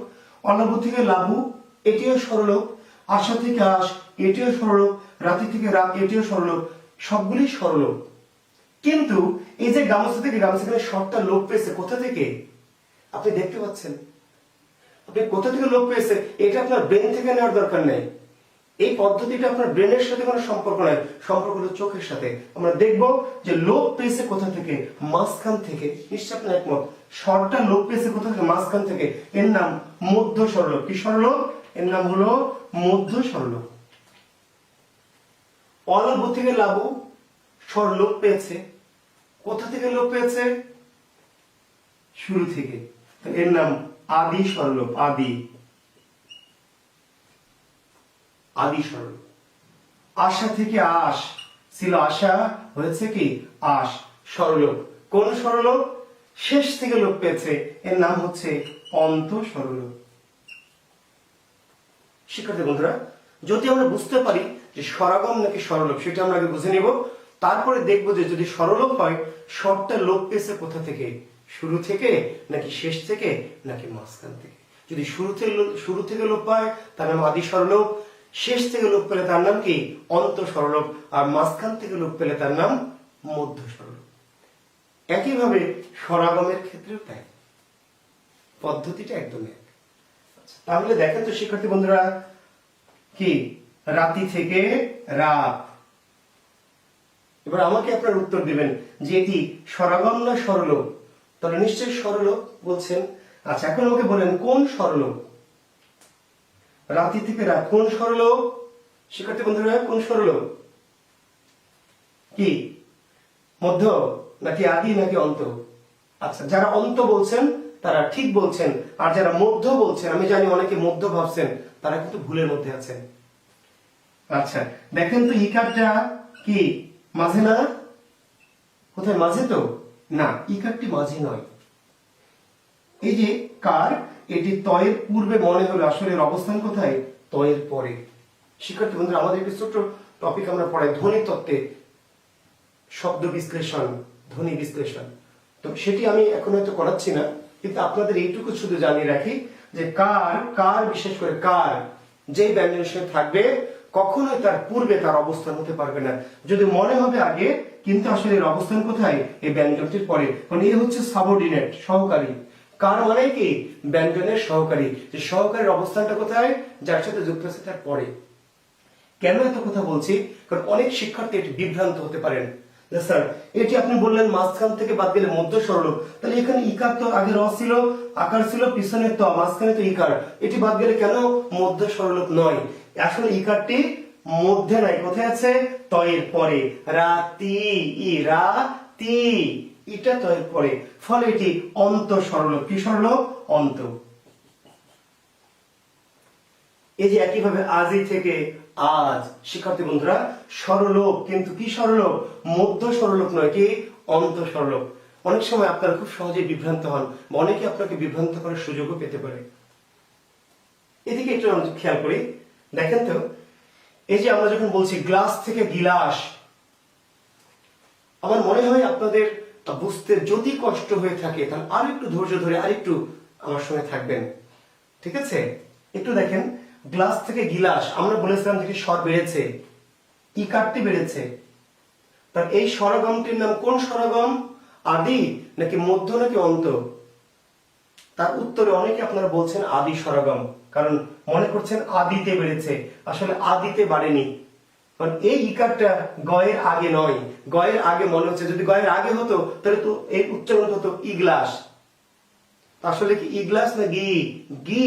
অলাভু থেকে লাভু, এটিও স্বরলোপ। আশা থেকে আশ, এটিও স্বরলোপ। রাতি থেকে রাত, এটিও স্বরলোপ। সবগুলি স্বরলোপ। কিন্তু এই যে গামোছা থেকে গামছা, স্বরটা লোপ পেয়েছে কোথা থেকে আপনি দেখতে পাচ্ছেন। আপনি কোথা থেকে লোপ পেয়েছে এটা আপনার ব্রেন থেকে নেওয়ার দরকার নেই। এই পদ্ধতিটা আপনার ব্রেনের সাথে কোনো সম্পর্ক নাই, সম্পর্ক হলো চোখের সাথে। আমরা দেখব যে লোপ পেয়েছে কোথা থেকে, মাঝখান থেকে। নিশ্চয় আপনি একমত, স্বরটা লোপ পেয়েছে কোথা থেকে, মাঝখান থেকে। এর নাম মধ্য স্বরলোপ। কি স্বরলোপ? এর নাম হলো মধ্য স্বরলোপ। অলাভু থেকে লাভু, স্বর লোপ পেয়েছে কোথা থেকে, লোপ পেয়েছে শুরু থেকে, এর নাম আদি স্বরলোপ। আদি, আদি স্বরলোপ। আশা থেকে আশ ছিল আশা, হয়েছে কি আশ, স্বরলোপ। কোন স্বরলোপ? শেষ থেকে লোপ পেয়েছে, এর নাম হচ্ছে অন্ত স্বরলোপ। শিক্ষার্থী বন্ধুরা, যদি আমরা বুঝতে পারি যে স্বরাগম নাকি স্বরলোপ, সেটা আমরা আগে বুঝে নিব। তারপরে দেখবো যে যদি স্বরলোপ হয়, স্বরটা লোপ পেয়েছে কোথা থেকে, শুরু থেকে নাকি শেষ থেকে নাকি মাঝখান থেকে। যদি শুরু থেকে লোপ পায় তার নাম আদি স্বরলোপ, শেষ থেকে লোপ পেলে তার নাম কি অন্ত স্বরলোপ, আর মাঝখান থেকে লোপ পেলে তার নাম মধ্য স্বরলোপ। একইভাবে স্বরাগমের ক্ষেত্রেও তাই, পদ্ধতিটা একদম এক। তাহলে দেখেন তো শিক্ষার্থী বন্ধুরা, কি রাতি থেকে রাত। এবার আমাকে আপনার উত্তর দিবেন যে এটি স্বরাগম না স্বরলোপ। তাহলে নিশ্চয়ই স্বরলোপ বলছেন। আচ্ছা, এখন আমাকে বলেন কোন স্বরলোপ? রাতি থেকে রাত কোন স্বরলোপ? শিক্ষার্থী বন্ধুরা, কোন স্বরলোপ? কি মধ্য নাকি আদি নাকি অন্ত? আচ্ছা, যারা অন্ত বলছেন তারা ঠিক বলছেন, আর যারা মধ্য বলছেন, আমি জানি অনেকে মধ্য ভাবছেন, তারা কিন্তু ভুলের মধ্যে আছেন। আচ্ছা, দেখেন তো ইকারটা কি মাঝে না? কোথায় মাঝে? তো না, ইকারটি মাঝে নয়। এই যে কার, এটি তয়ের পূর্বে মনে হলো, আসলে এর অবস্থান কোথায়? তয়ের পরে। শিক্ষার্থী বন্ধুরা, আমাদের একটি ছোট্ট টপিক আমরা পড়াই ধ্বনি তত্ত্বে, শব্দ বিশ্লেষণ, ধ্বনি বিশ্লেষণ। তো সেটি আমি এখন হয়তো করাচ্ছি না, কিন্তু আপনাদের এইটুকু শুধু জানিয়ে রাখি যে কার, বিশেষ করে কার যে ব্যঞ্জনের সঙ্গে থাকবে কখনোই তার পূর্বে তার অবস্থান হতে পারবে না। যদি মনে হবে আগে, কিন্তু আসলে এর অবস্থান কোথায়? এই ব্যঞ্জনটির পরে। কারণ এ হচ্ছে সাবঅর্ডিনেট, সহকারী। কার মানে কি? ব্যঞ্জনের সহকারী। যে সহকারীর অবস্থানটা কোথায়? যার সাথে যুক্ত আছে তার পরে। কেন এত কথা বলছি? কারণ অনেক শিক্ষার্থী এটি বিভ্রান্ত হতে পারেন। স্যার, এটি আপনি বললেন মাঝখান থেকে বাদ গেলে মধ্য স্বরলোপ, তাহলে এখানে ইকার তো আগে র ছিল, আকার ছিল, পিছনে ত, মাঝখানে তো ইকার, এটি বাদ গেলে কেন মধ্য স্বরলোপ নয়? আসলে ইকারটি মধ্যে নাই, কোথায় আছে? তয়ের পরে। রাতি, ই রাতি, এটা তয়ের পরে, ফলে এটি অন্ত স্বরলোপ। কি স্বরলোপ? অন্ত। এই যে একইভাবে আজি থেকে আজ, শিক্ষার্থী বন্ধুরা, স্বরলোপ, কিন্তু কি স্বরলোপ? মধ্য স্বরলোপ নয়, কি? অন্ত স্বরলোপ। অনেক সময় আপনারা খুব সহজে বিভ্রান্ত হন, বা অনেকে আপনাকে বিভ্রান্ত করার সুযোগও পেতে পারে। এদিকে একটু খেয়াল করি, দেখেন তো, এই যে আমরা যখন বলছি গ্লাস থেকে গিলাস, আমার মনে হয় আপনাদের বুঝতে যদি কষ্ট হয়ে থাকে তাহলে আর একটু ধৈর্য ধরে আরেকটু আমার সঙ্গে থাকবেন, ঠিক আছে? একটু দেখেন, গ্লাস থেকে গিলাস, আমরা বলেছিলাম যে স্বর বেড়েছে, ইকারটি বেড়েছে। তার এই স্বরগমটির নাম কোন স্বরগম? আদি নাকি মধ্য নাকি অন্ত? তার উত্তরে অনেকে আপনারা বলছেন আদি স্বরগম, কারণ মনে করছেন আদিতে বেড়েছে। আসলে আদিতে বাড়েনি, কারণ এই ইকারটা গয়ের আগে নয়। গয়ের আগে মনে হচ্ছে, যদি গয়ের আগে হতো তাহলে তো এই উচ্চারণ হতো ইগলাস। আসলে কি ইগলাস না গি? গি,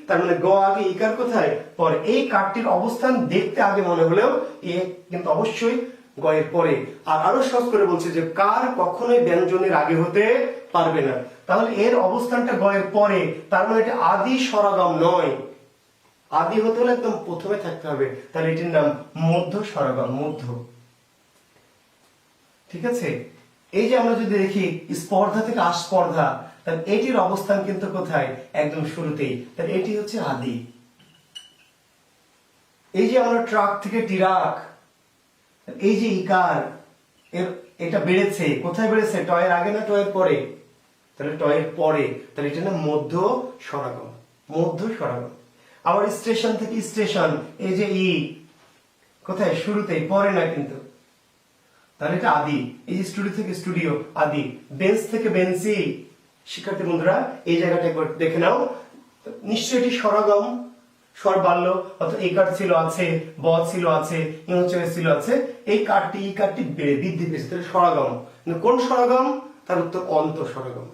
তার মানে গ আগে, ইকার কোথায়? পরে। এই কারটির অবস্থান দেখতে আগে মনে হলেও এ কিন্তু অবশ্যই গয়ের পরে। আর আরো সহজ করে বলছে যে কার কখনোই ব্যঞ্জনের আগে হতে পারবে না, তাহলে এর অবস্থানটা গয়ের পরে, তার মানে এটা আদি স্বরগম নয়। আদি হতে হলে একদম প্রথমে থাকতে হবে, তাহলে এটির নাম মধ্য স্বরগম, মধ্য। ঠিক আছে? এই যে আমরা যদি দেখি স্পর্ধা থেকে আস্পর্ধা, তাহলে এটির অবস্থান কিন্তু কোথায়? একদম শুরুতেই, তাহলে এটি হচ্ছে আদি। এই যে আমরা ট্রাক থেকে টিরাক, এই যে ইকার, এটা বেড়েছে, কোথায় বেড়েছে? টয়ের আগে না টয়ের পরে? তাহলে টয়ের পরে, তাহলে এটা না মধ্য স্বরগম, মধ্য স্বরগম। আবার স্টেশন থেকে স্টেশন, এই যে ই, কোথায়? শুরুতেই, পরে না কিন্তু, তাহলে এটা আদি। এই যে স্টুডিও থেকে স্টুডিও, আদি। বেঞ্চ থেকে বেঞ্চি, শিক্ষার্থী বন্ধুরা এই জায়গাটা একবার দেখে নাও, নিশ্চয়ই এটি স্বরগম, স্বর বাড়ল, অর্থাৎ এই কাঠ ছিল আছে, ব ছিল আছে, ছিল আছে, এই কাঠটি এই কাঠটি বেড়ে বৃদ্ধি পেয়েছে, তাহলে স্বরগম। কোন স্বরগম? তার উত্তর অন্ত স্বরগম।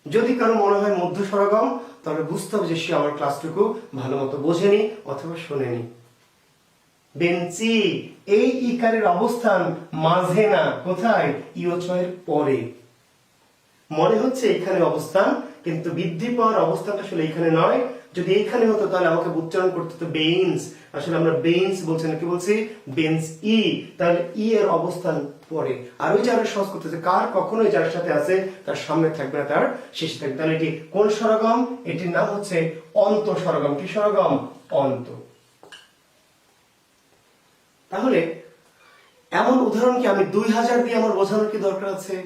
যদি কারো মনে হয় মধ্য স্বরগম, তাহলে বুঝতে হবে যে সে আমার ক্লাসটুকু ভালো মতো বোঝেনি অথবা শোনেনি। বেঞ্চি, এই ইকারের অবস্থান মাঝে না, কোথায়? ইয়চয়ের পরে। মনে হচ্ছে এখানে অবস্থান, কিন্তু বৃদ্ধি পাওয়ার অবস্থানটা আসলে এখানে নয়। যদি এইখানে হতো তাহলে আমাকে উচ্চারণ করতে হতো বেইনস, আসলে আমরা বেইনস বলছি না, কি বলছি? বেঞ্চ ই, তাহলে ই এর অবস্থান পরে। আর ওই যে আরো সহজ করতেছে, কার কখনোই যার সাথে আছে তার সামনে থাকবে না, তার শেষে থাকবে। তাহলে এটি কোন স্বরগম? এটির নাম হচ্ছে অন্ত স্বরগম। কি স্বরগম? অন্ত। তাহলে এমন উদাহরণ কি আমি 2000 দিয়ে আমার বোঝানোর কি দরকার আছে?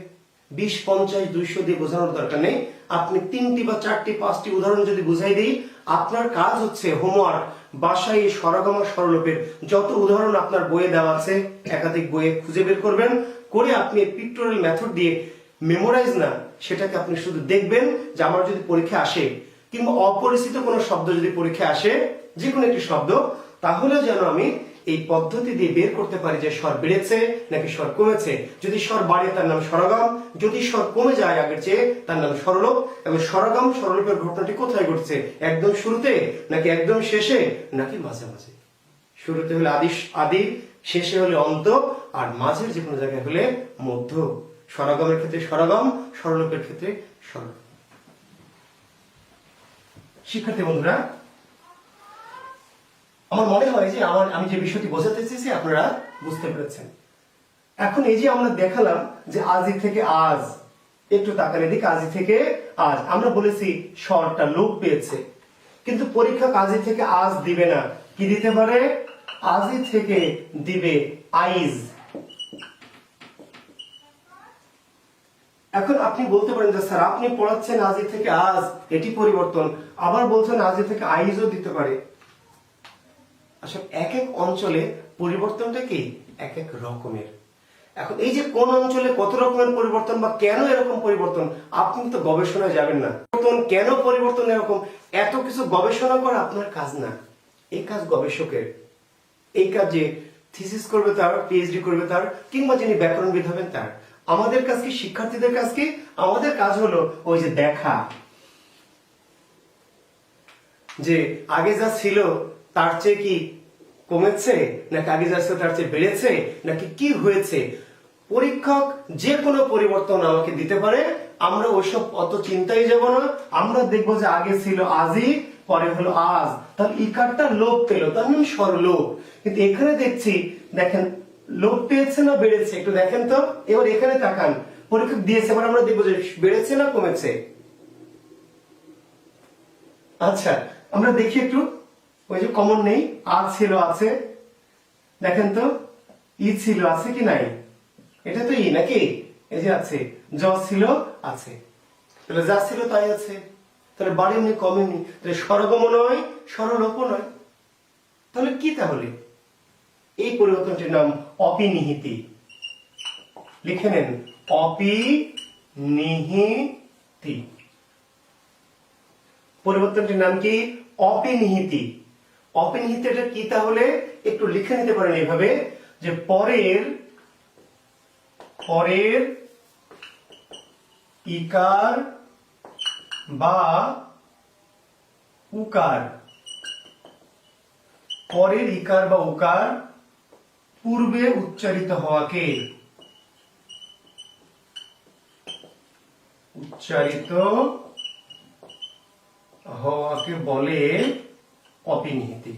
20, 50, 200 দিয়ে বোঝানোর দরকার নেই। আপনি 3টি বা 4টি 5টি উদাহরণ যদি বুঝাই দিই, আপনার কাজ হচ্ছে হোমওয়ার্ক, বাসায় এই স্বরগম আর স্বরলোপের যত উদাহরণ আপনার বইয়ে দেওয়া আছে, একাধিক বইয়ে খুঁজে বের করবেন, করে আপনি পিক্টোরিয়াল মেথড দিয়ে মেমোরাইজ না, সেটাকে আপনি শুধু দেখবেন যে আমার যদি পরীক্ষা আসে, কিংবা অপরিচিত কোনো শব্দ যদি পরীক্ষা আসে, যে কোনো একটি শব্দ, তাহলে যেন আমি এই পদ্ধতি দিয়ে বের করতে পারি যে স্বর বেড়েছে নাকি স্বর কমেছে। যদি স্বর বাড়ে তার নাম স্বরগম, যদি স্বর কমে যায় আগের চেয়ে তার নাম স্বরলোপ। এবং স্বরগম স্বরলোপের ঘটনাটি কোথায় ঘটছে? একদম শুরুতে নাকি একদম শেষে নাকি মাঝামাঝি? শুরুতে হলে আদি, আদি, শেষে হলে অন্ত, আর মাঝের যে কোনো জায়গায় হলে মধ্য। স্বরগমের ক্ষেত্রে স্বরগম, স্বরলোপের ক্ষেত্রে স্বরলোপ। শিক্ষার্থী বন্ধুরা, আমার মনে হয় যে আমি যে বিষয়টি বোঝাতে চেয়েছি আপনারা বুঝতে পেরেছেন। এখন এই যে আমরা দেখালাম যে আজি থেকে আজ, একটু তাকান এদিকে, আজি থেকে আজ আমরা বলেছি স্বরটা লোপ পেয়েছে, কিন্তু পরীক্ষা আজি থেকে আজ দিবে না, কি দিতে পারে? আজি থেকে দিবে আইজ। এখন আপনি বলতে পারেন যে স্যার আপনি পড়াচ্ছেন আজি থেকে আজ, এটি পরিবর্তন, আবার বলছেন আজি থেকে আইজও দিতে পারে। আসলে এক এক অঞ্চলে পরিবর্তনটা কি এক এক রকমের। এখন এই যে কোন অঞ্চলে কত রকমের পরিবর্তন বা কেন এরকম পরিবর্তন, আপনি তো গবেষণায় যাবেন না। কেন পরিবর্তন এরকম এত কিছু গবেষণা করা আপনার কাজ না, এই কাজ গবেষকের। এই কাজ যে থিসিস করবে তার, পিএইচডি করবে তার, কিংবা যিনি ব্যাকরণবিদ হবেন তার। আমাদের কাজ কি, শিক্ষার্থীদের কাজ কি, আমাদের কাজ হলো ওই যে দেখা যে আগে যা ছিল তার চেয়ে কি কমেছে, নাকি আগে যা ছিল তার চেয়ে বেড়েছে, নাকি কি হয়েছে। পরীক্ষক যে কোনো পরিবর্তন আমাকে দিতে পারে, আমরা ওইসব অত চিন্তায় যাব না। আমরা দেখবো যে আগে ছিল আজই, পরে হলো আজ, তাহলে ইকারটা লোপ পেল, তার মানে স্বরলোপ। কিন্তু এখানে দেখছি, দেখেন লোপ পেয়েছে না বেড়েছে, একটু দেখেন তো। এবার এখানে তাকান, পরীক্ষক দিয়েছে, এবার আমরা দেখবো যে বেড়েছে না কমেছে। আচ্ছা, আমরা দেখি একটু, ওই যে কমন নেই, আজ ছিল আছে, দেখেন তো ই ছিল আছে কি নাই, এটা তো ই নাকি, এই যে আছে, জ ছিল আছে, তাহলে যা ছিল তাই আছে, তাহলে বাড়েনি কমেনি, তাহলে স্বরগম নয় স্বরলোপ নয়। তাহলে কি, তাহলে এই পরিবর্তনটির নাম অপিনিহিতি। লিখে নেন, অপিনিহিতি। পরিবর্তনটির নাম কি, অপিনিহিতি। অপিনিহিতিটা কি তাহলে একটু লিখে নিতে পারেন এইভাবে, যে পরের ইকার বা উকার, পরের ইকার বা উকার পূর্বে উচ্চারিত হওয়াকে বলে অপিনিহিতি।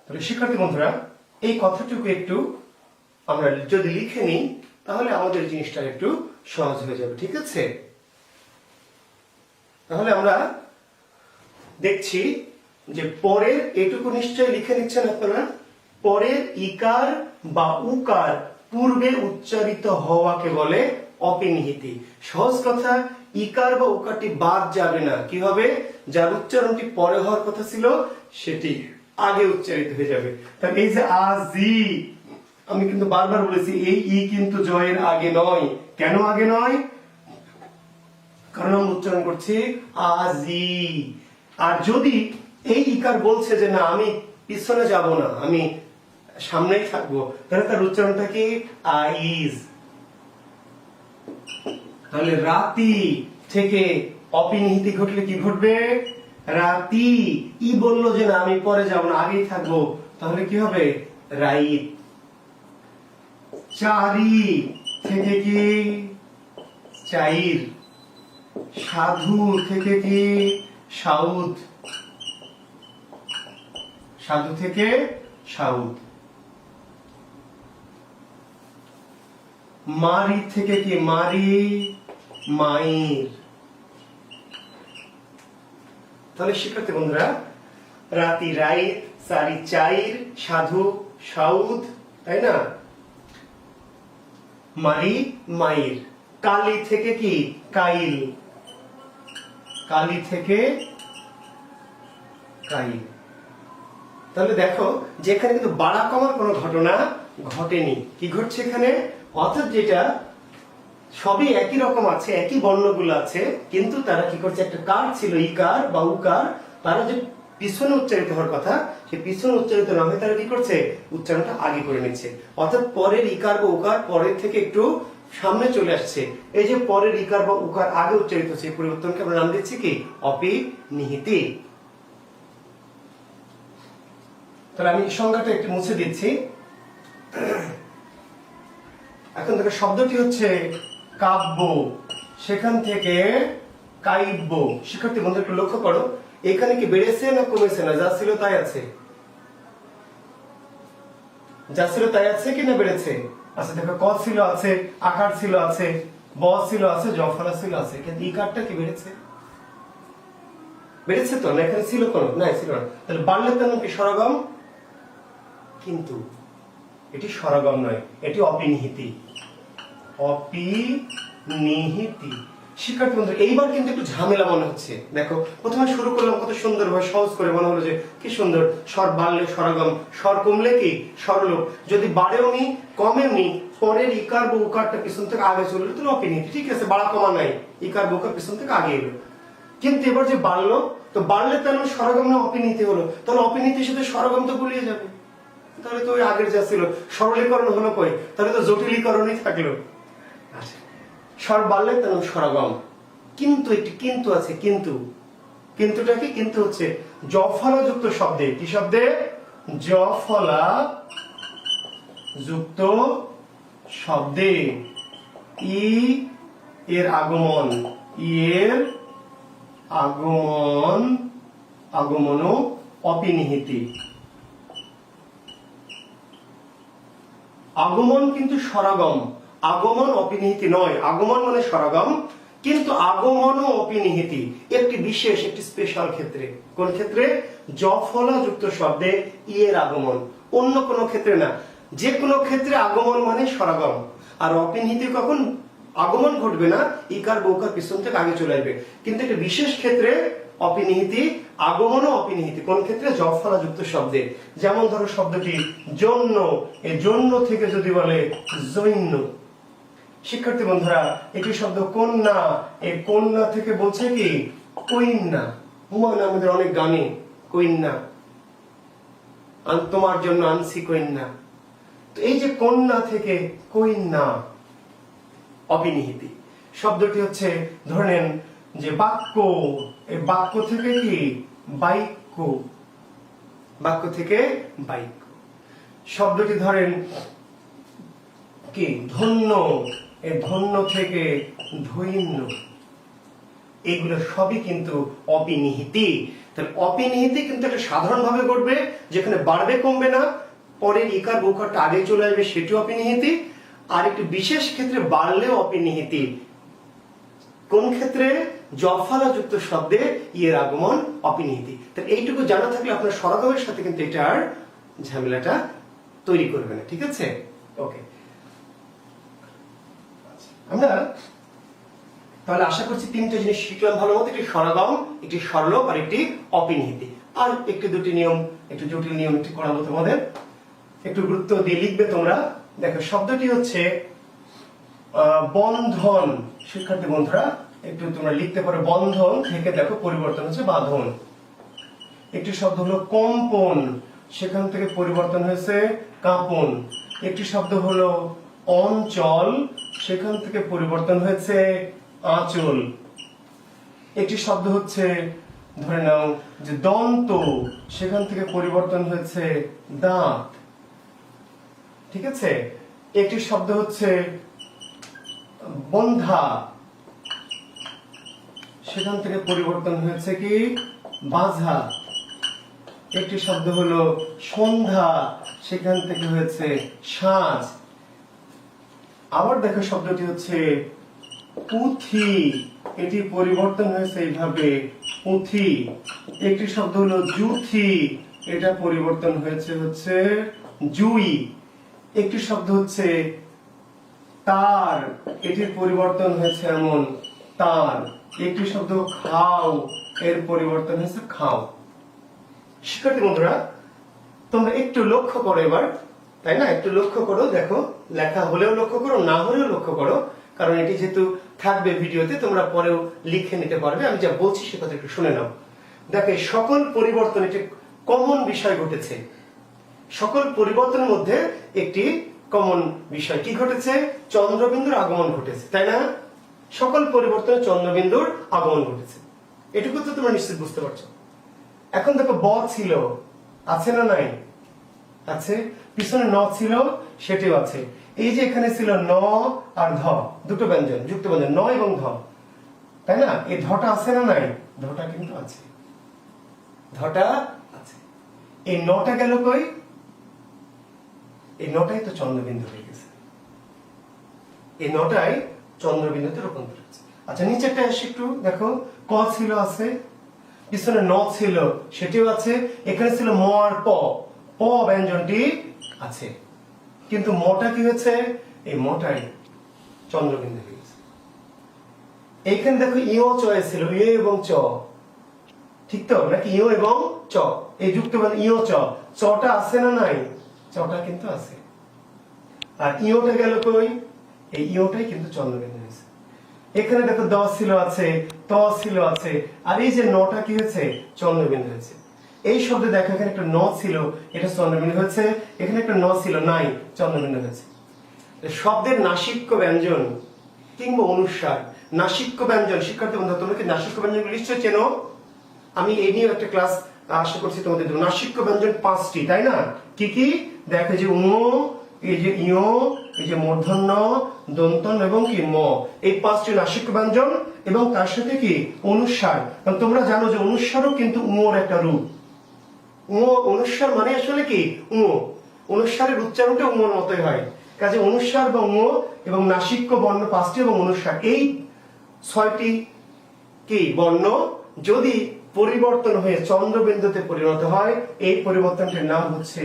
তাহলে শিক্ষার্থী বন্ধুরা, এই কথাটুকু একটু আমরা যদি লিখে নিই, তাহলে আমাদের জিনিসটা একটু সহজ হয়ে যাবে, ঠিক আছে। তাহলে আমরা দেখছি যে পরের, এটুকু নিশ্চয়ই লিখে নিচ্ছেন আপনারা, পরের ইকার বা উকার পূর্বে উচ্চারিত হওয়াকে বলে অপিনিহিতি। সহজ কথা, ইকার বা উকারটি বাদ যাবে না, কি হবে, যার উচ্চারণটি পরে হওয়ার কথা ছিল সেটি আগে উচ্চারিত হয়ে যাবে। তাহলে এই যে আজি, আমি কিন্তু বারবার বলেছি এই ই কিন্তু জয়ের আগে নয়। কেন আগে নয়? কারণ আমরা উচ্চারণ করছি আজি। আর যদি এই ইকার বলছে যে না আমি পিছনে যাব না, আমি সামনেই থাকবো, তাহলে তার উচ্চারণটা কি আইজ। তাহলে রাতি থেকে অপিনিহিতি ঘটলে কি ঘটবে, রাতি। ই বললো যে না আমি পরে যাব না, আগেই থাকবো, তাহলে কি হবে, রাইত। চারি থেকে কি চাইর, সাধু থেকে কি সাউদ, সাধু থেকে সাউদ। মারি থেকে কি মারি, মাইর। তাহলে শিক্ষার্থী বন্ধুরা, রাতি রাইত, চারি চাইর, সাধু সাউদ, তাই না, মারি মাইর। কালি থেকে কি কাইল, কালি থেকে কাইল। তাহলে দেখো যেখানে কিন্তু বাড়া কমার কোনো ঘটনা ঘটেনি, কি ঘটছে এখানে, অর্থাৎ যেটা সবই একই রকম আছে, একই বর্ণগুলো আছে, কিন্তু তারা কি করছে, একটা কার ছিল ইকার বা উকার, তারা যে পিছনে উচ্চারিত হওয়ার কথা, সে পিছনে উচ্চারিত না হয়ে তারা কি করছে, উচ্চারণটা আগে করে নিচ্ছে। অর্থাৎ পরের ইকার বা উকার পরের থেকে একটু সামনে চলে আসছে। এই যে পরের ইকার বা উকার আগে উচ্চারিত হচ্ছে, এই পরিবর্তনকে আমরা নাম দিচ্ছি কি, অপিনিহিতি। তাহলে আমি সংজ্ঞাটা একটু মুছে দিচ্ছি। এখন দেখো শব্দটি হচ্ছে কাব্য, সেখান থেকে কাব্য। শিক্ষার্থী বন্ধু একটু লক্ষ্য করো, এখানে কি বেড়েছে না কমেছে, না যা ছিল তাই আছে, যা ছিল তাই আছে কি না বেড়েছে। আচ্ছা দেখো, ক ছিল আছে, আকার ছিল আছে, ব ছিল আছে, জফলা ছিল আছে, কিন্তু ইকারটা কি বেড়েছে, বেড়েছে তো না, এখানে ছিল কোন না, ছিল না। তাহলে বাড়লে তার নাম কি স্বরগম, কিন্তু এটি স্বরগম নয়, এটি অপিনিহিতি। অপিনিহিতি। শিক্ষার্থী বন্ধু এইবার কিন্তু একটু ঝামেলা মনে হচ্ছে। দেখো প্রথমে শুরু করলাম কত সুন্দর ভাবে সহজ করে, মনে হলো যে কি সুন্দর, স্বর বাড়লে স্বরাগম, স্বর কমলে কি স্বরলোপ, যদি বাড়েও নি কমেও নি পরের ইকার বা উকারটা পিছন থেকে আগে চলে এলো তাহলে অপিনিহিতি, ঠিক আছে, বাড়া কমা নাই, ইকার বা উকার পিছন থেকে আগে এলো। কিন্তু এবার যে বাড়লো, তো বাড়লে তাহলে স্বরাগম না অপিনিহিতি হলো, তাহলে অপিনিহিতির সাথে স্বরাগম তো গুলিয়ে যাবে, তাহলে তো ওই আগের যা ছিল সরলীকরণ হলো কই, তাহলে তো জটিলীকরণই থাকলো। আচ্ছা, স্বর বাড়লে তাহলে স্বরাগম, কিন্তু একটি কিন্তু আছে, কিন্তুটা কি, কিন্তু হচ্ছে জফলা যুক্ত শব্দে, কি শব্দে, জফলা যুক্ত শব্দে ই এর আগমন, ই এর আগমন অপিনিহিতি। আগমন কিন্তু স্বরাগম, আগমন অপিনিহিতি নয়, আগমন মানে স্বরাগম, কিন্তু আগমন ও অপিনিহিতি একটি বিশেষ, একটি স্পেশাল ক্ষেত্রে। কোন ক্ষেত্রে, জফলা যুক্ত শব্দে ই এর আগমন, অন্য কোন ক্ষেত্রে না। যে কোনো ক্ষেত্রে আগমন মানে স্বরাগম, আর অপিনিহিতি কখন আগমন ঘটবে না, ইকার বৌকার পিছন থেকে আগে চলে আসবে, কিন্তু একটা বিশেষ ক্ষেত্রে অপিনিহিতি, আগমন ও অপিনিহিতি। কোন ক্ষেত্রে, জফলা যুক্ত শব্দে। যেমন ধরো শব্দটি জন্য, এই জন্য থেকে যদি বলে জৈন্য। শিক্ষার্থী বন্ধুরা একটি শব্দ কন্যা, এই কন্যা থেকে বলছে কি কইন্যা। হুমায়ুন আহমেদের অনেক গানে কইন্যা, তোমার জন্য আনছি কইন্যা। তো এই যে কন্যা থেকে কইন্যা, অপিনিহিতি। শব্দটি হচ্ছে ধরে নেন যে বাক্য, এই বাক্য থেকে কি বাক্য, বাক্য থেকে বাক্য। শব্দটি ধরেন কি ধন্য, এই ধন্য থেকে ধৈন্য। এগুলো সবই কিন্তু অপিনিহিতি। তাহলে অপিনিহিতি কিন্তু একটা সাধারণ ভাবে ঘটবে, যেখানে বাড়বে কমবে না, পরের ইকার বৌকারটা আগে চলে আসবে, সেটি অপিনিহিতি। আর একটি বিশেষ ক্ষেত্রে বাড়লেও অপিনিহিতি। কোন ক্ষেত্রে, জফলা যুক্ত শব্দে ইয়ের আগমন অপিনিহিতি। তাহলে এইটুকু জানা থাকলে আপনার স্বরাগমের সাথে কিন্তু এটার ঝামেলাটা তৈরি করবে না, ঠিক আছে? ওকে, আমরা তাহলে আশা করছি তিনটা জিনিস শিখলাম ভালো মতো, একটি স্বরাগম, একটি স্বরলোপ আর একটি অপিনিহিতি। আর একটি দুটি নিয়ম, একটু জটিল নিয়ম একটু করাবো তোমাদের, একটু গুরুত্ব দিয়ে লিখবে তোমরা। দেখো শব্দটি হচ্ছে বন্ধন। শিক্ষার্থী বন্ধুরা একটু তোমরা লিখতে পারো, বন্ধন থেকে দেখো পরিবর্তন হচ্ছে বাঁধন। একটি শব্দ হলো কম্পন, সেখান থেকে পরিবর্তন হয়েছে কাঁপন। একটি শব্দ হলো অঞ্চল, সেখান থেকে পরিবর্তন হয়েছে আঁচল। একটি শব্দ হচ্ছে ধরে নাও যে দন্ত, সেখান থেকে পরিবর্তন হয়েছে দাঁত, ঠিক আছে? একটি শব্দ হচ্ছে বন্ধা, সেখান থেকে পরিবর্তন হয়েছে কি বাধা। একটি শব্দ হলো সন্ধ্যা, সেখান থেকে হয়েছে সাজ। আবার দেখো শব্দটি হচ্ছে পুঁথি, এটি পরিবর্তন হয়েছে এইভাবে পুঁথি। একটি শব্দ হলো জুথি, এটা পরিবর্তন হয়েছে হচ্ছে জুই। একটি শব্দ হচ্ছে তার, এটির পরিবর্তন হয়েছে এমন তার। একটি শব্দ খাও, এর পরিবর্তন হয়েছে খাও। শিক্ষার্থী বন্ধুরা তোমরা একটু লক্ষ্য করো এবার, তাই না? একটু লক্ষ্য করো, দেখো লেখা হলেও লক্ষ্য করো, না হলেও লক্ষ্য করো, কারণ এটি যেহেতু থাকবে ভিডিওতে, তোমরা পরেও লিখে নিতে পারবে। আমি যা বলছি সে কথা একটু শুনে নাও। দেখো সকল পরিবর্তন, একটি কমন বিষয় ঘটেছে। সকল পরিবর্তনের মধ্যে একটি কমন বিষয় কি ঘটেছে, চন্দ্রবিন্দুর আগমন ঘটেছে, তাই না? সকল পরিবর্তনে চন্দ্রবিন্দুর আগমন ঘটেছে, এটুকু তো তোমরা নিশ্চিত বুঝতে পারছো। এখন দেখো ব ছিল, আছে না নাই? আছে। পিছনে ন ছিল, সেটিও আছে। এই যে এখানে ছিল ন আর ধ, দুটো ব্যঞ্জন, যুক্ত ব্যঞ্জন, ন এবং ধ, তাই না? এই ধটা আছে না নাই? ধটা কিন্তু আছে, ধটা আছে। এই নটা গেল কই? এই নটাই তো চন্দ্রবিন্দু হয়ে গেছে, এই নটাই চন্দ্রবিন্দুতে রূপান্তর হচ্ছে। আচ্ছা নিচেরটা এসে একটু দেখো, ক ছিল, আছে। পিছনে ন ছিল, সেটিও আছে। এখানে ছিল ম আর প, প ব্যঞ্জনটি আছে, কিন্তু মটা কি হয়েছে? এই মটাই চন্দ্রবিন্দু হয়ে গেছে। এইখানে দেখো ইও চ ছিল, ইও এবং চ, ঠিক তো নাকি? ইও এবং চ, এই যুক্ত বর্ণ ইও চ, চটা আছে না নাই? চটা কিন্তু আছে। আর ইওটা গেল কই? এই ইওটাই কিন্তু চন্দ্রবিন্দু হয়েছে। এখানে দেখো দ ছিল আছে, ত ছিল আছে, আর এই যে নটা কি হয়েছে? চন্দ্রবিন্দু হয়েছে। এই শব্দে দেখো এখানে একটা ন ছিল, এটা চন্দ্রবিন্দু হয়েছে। এখানে একটা ন ছিল, নাই, চন্দ্রবিন্দু হয়েছে। শব্দের নাসিক্য ব্যঞ্জন কিংবা অনুস্বার, নাসিক্য ব্যঞ্জন, শিক্ষার্থী বন্ধু তোমরা কি নাসিক্য ব্যঞ্জন নিশ্চয় চেনো? আমি এই নিয়ে একটা ক্লাস আশা করছি তোমাদের দেব। নাসিক্য ব্যঞ্জন 5টি, তাই না? কি কি? দেখো যে উ, এই যে ইয়, এই যে মূর্ধন্য, দন্তন এবং কি ম, এই 5টি নাসিক্য ব্যঞ্জন এবং তার সাথে কি অনুস্বার। কারণ তোমরা জানো যে অনুস্বারও কিন্তু উর একটা রূপ। অনুস্বার মানে আসলে কি? অনুস্বারের উচ্চারণটা উর মতোই হয়। কাজে অনুস্বার বা এবং নাসিক্য বর্ণ 5টি এবং অনুস্বার এই 6টি কি বর্ণ যদি পরিবর্তন হয়ে চন্দ্রবিন্দুতে পরিণত হয়, এই পরিবর্তনটির নাম হচ্ছে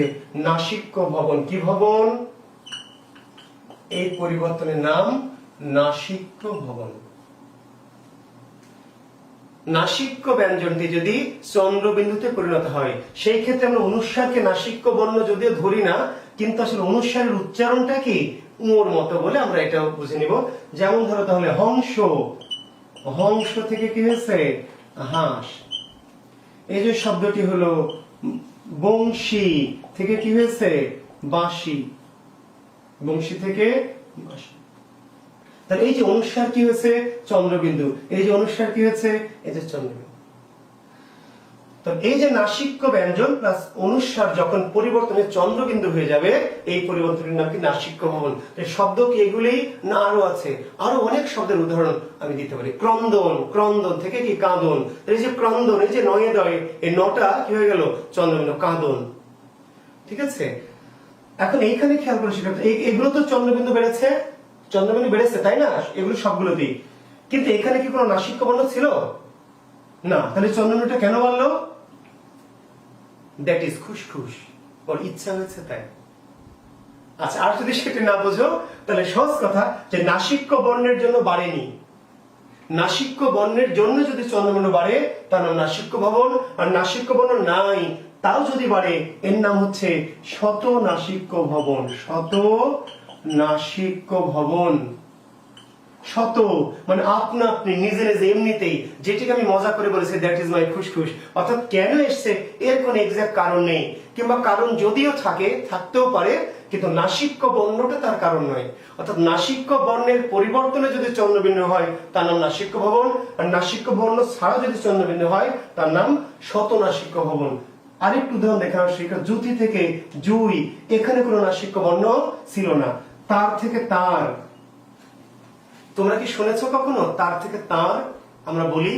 নাসিক্য ভবন। কি ভবন? এই পরিবর্তনের নাম নাসিক্য ভবন। নাসিক্য ব্যঞ্জনটি যদি চন্দ্রবিন্দুতে পরিণত হয়, সেই ক্ষেত্রে আমরা অনুস্বারকে নাসিক্য বর্ণ যদিও ধরি না, কিন্তু আসলে অনুস্বারের উচ্চারণটা কি উর মতো বলে আমরা এটাও বুঝে নিব। যেমন ধরো তাহলে হংস, হংস থেকে কি হয়েছে? হাঁস। এই যে শব্দটি হলো বংশী থেকে কি হয়েছে? বাঁশি। বংশী থেকে বাঁশি। তাহলে এই যে অনুস্বার কি হয়েছে? চন্দ্রবিন্দু। এই যে অনুস্বার কি হয়েছে? এই যে চন্দ্রবিন্দু। তো এই যে নাসিক্য ব্যঞ্জন প্লাস অনুস্বার যখন পরিবর্তনে চন্দ্রবিন্দু হয়ে যাবে, এই পরিবর্তনের নাম কি নাসিক্য ভবন। শব্দ কি এগুলি না আরো আছে? আরো অনেক শব্দের উদাহরণ আমি দিতে পারি। ক্রন্দন, ক্রন্দন থেকে কি কাঁদন। এই যে ক্রন্দন, এই যে নয়ে দয়ে, এই নটা কি হয়ে গেল? চন্দ্রবিন্দু, কাঁদন। ঠিক আছে? এখন এইখানে খেয়াল করে শিখতে, এগুলো তো চন্দ্রবিন্দু বেড়েছে, চন্দ্রবিন্দু বেড়েছে তাই না? এগুলো সবগুলোতেই। কিন্তু এখানে কি কোনো নাসিক্য বর্ণ ছিল না? তাহলে চন্দ্রবিন্দুটা কেন বাড়লো? দ্যাট ইজ খুশখুশ, ওর ইচ্ছা হয়েছে তাই। আচ্ছা, আর যদি সেটা না বোঝো তাহলে সহজ কথা যে নাসিক্য বর্ণের জন্য বাড়েনি। নাসিক্য বর্ণের জন্য যদি চন্দ্রবিন্দু বাড়ে তার নাম নাসিক্য ভবন, আর নাসিক্য বর্ণ নাই তাও যদি বাড়ে এর নাম হচ্ছে শত নাসিক্য ভবন। শত নাসিক্য ভবন। শত মানে আপনা আপনি, নিজে নিজে, এমনিতেই, যেটিকে আমি মজা করে বলেছি দ্যাট ইজ মাই খুশখুশ। অর্থাৎ কেন এসছে এর কোন এক্সাক্ট কারণ নেই, কিংবা কারণ যদিও থাকে, থাকতেও পারে, কিন্তু নাসিক্য বর্ণটা তার কারণ নয়। অর্থাৎ নাসিক্য বর্ণের পরিবর্তনে যদি চন্দ্রবিন্দু হয় তার নাম নাসিক্য ভবন, আর নাসিক্য বর্ণ ছাড়া যদি চন্দ্রবিন্দু হয় তার নাম শত নাসিক্য ভবন। আরেকটু উদাহরণ দেখানো শিখা, জুতি থেকে জুই, এখানে কোনো নাসিক্য বর্ণ ছিল না। তার থেকে তার, তোমরা কি শুনেছো কখনো তার থেকে তার আমরা বলি?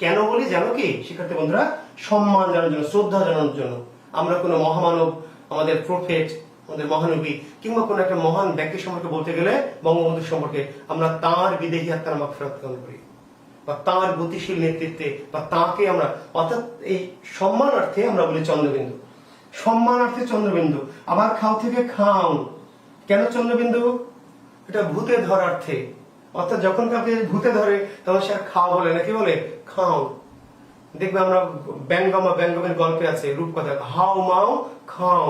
কেন বলি জানো কি শিক্ষার্থী বন্ধুরা? সম্মান জানানোর জন্য, শ্রদ্ধা জানানোর জন্য। আমরা কোনো মহামানব, আমাদের প্রফেট, আমাদের মহানবী কিংবা কোনো একটা মহান ব্যক্তি সম্পর্কে বলতে গেলে, বঙ্গবন্ধু সম্পর্কে, আমরা তার বিদেহী আত্মার মাগফিরাত কামনা করি, বা তার গতিশীল নেতৃত্বে, বা তাকে আমরা, অর্থাৎ এই সম্মানার্থে আমরা বলি চন্দ্রবিন্দু। সম্মানার্থে চন্দ্রবিন্দু। আবার খাও থেকে খাও, কেন চন্দ্রবিন্দু? এটা ভূতে ধরার্থে। অর্থাৎ যখন কাউকে ভূতে ধরে তখন সে আর খাও বলে না, কি বলে? খাও। দেখবে আমরা ব্যঙ্গমা, ব্যঙ্গমের গল্পে আছে রূপকথা, হাও মাও খাও।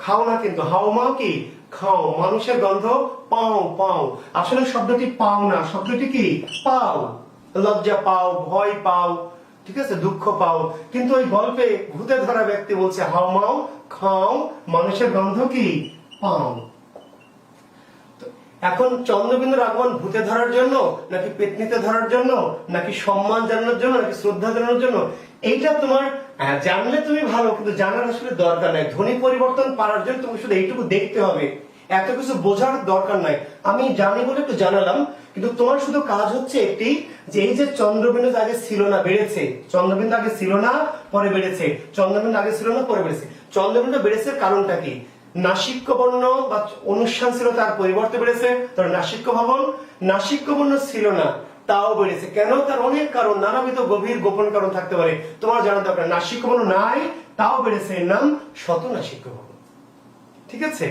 খাও না কিন্তু, হাও মাও কি? খাও। মানুষের গন্ধ পাও পাও। আসলে শব্দটি পাও না, শব্দটি কি? পাও। লজ্জা পাও, ভয় পাও, ঠিক আছে, দুঃখ পাও। কিন্তু ওই গল্পে ভূতে ধরা ব্যক্তি বলছে হাও মাও খাও, মানুষের গন্ধ কি? পাও। এখন চন্দ্রবিন্দুর আগমন ভূতে ধরার জন্য, নাকি পেতনিতে ধরার জন্য, নাকি সম্মান জানানোর জন্য, নাকি শ্রদ্ধা জানানোর জন্য, এইটা তোমার জানলে তুমি ভালো, কিন্তু জানার আসলে দরকার নাই। ধ্বনি পরিবর্তন পারার জন্য তুমি শুধু এইটুকু দেখতে হবে, এত কিছু বোঝার দরকার নাই। আমি জানি বলে একটু জানালাম, কিন্তু তোমার শুধু কাজ হচ্ছে একটি, যে এই যে চন্দ্রবিন্দু আগে ছিল না, বেড়েছে। চন্দ্রবিন্দু আগে ছিল না, পরে বেড়েছে। চন্দ্রবিন্দু আগে ছিল না, পরে বেড়েছে। চন্দ্রবিন্দু বেড়েছে কারণটা কি? নাসিক্য বর্ণ বা অনুষ্ঠান ছিল, তার পরিবর্তে বেড়েছে, তার নাসিক্য ভবন। নাসিক্য বর্ণ ছিল না, তাও বেড়েছে। কেন? তার অনেক কারণ, নানাবিধ গভীর গোপন কারণ থাকতে পারে, তোমার জানা দরকার। নাসিক্য বর্ণ নাই, তাও বেড়েছে, এর নাম শত নাসিক্য ভবন। ঠিক আছে?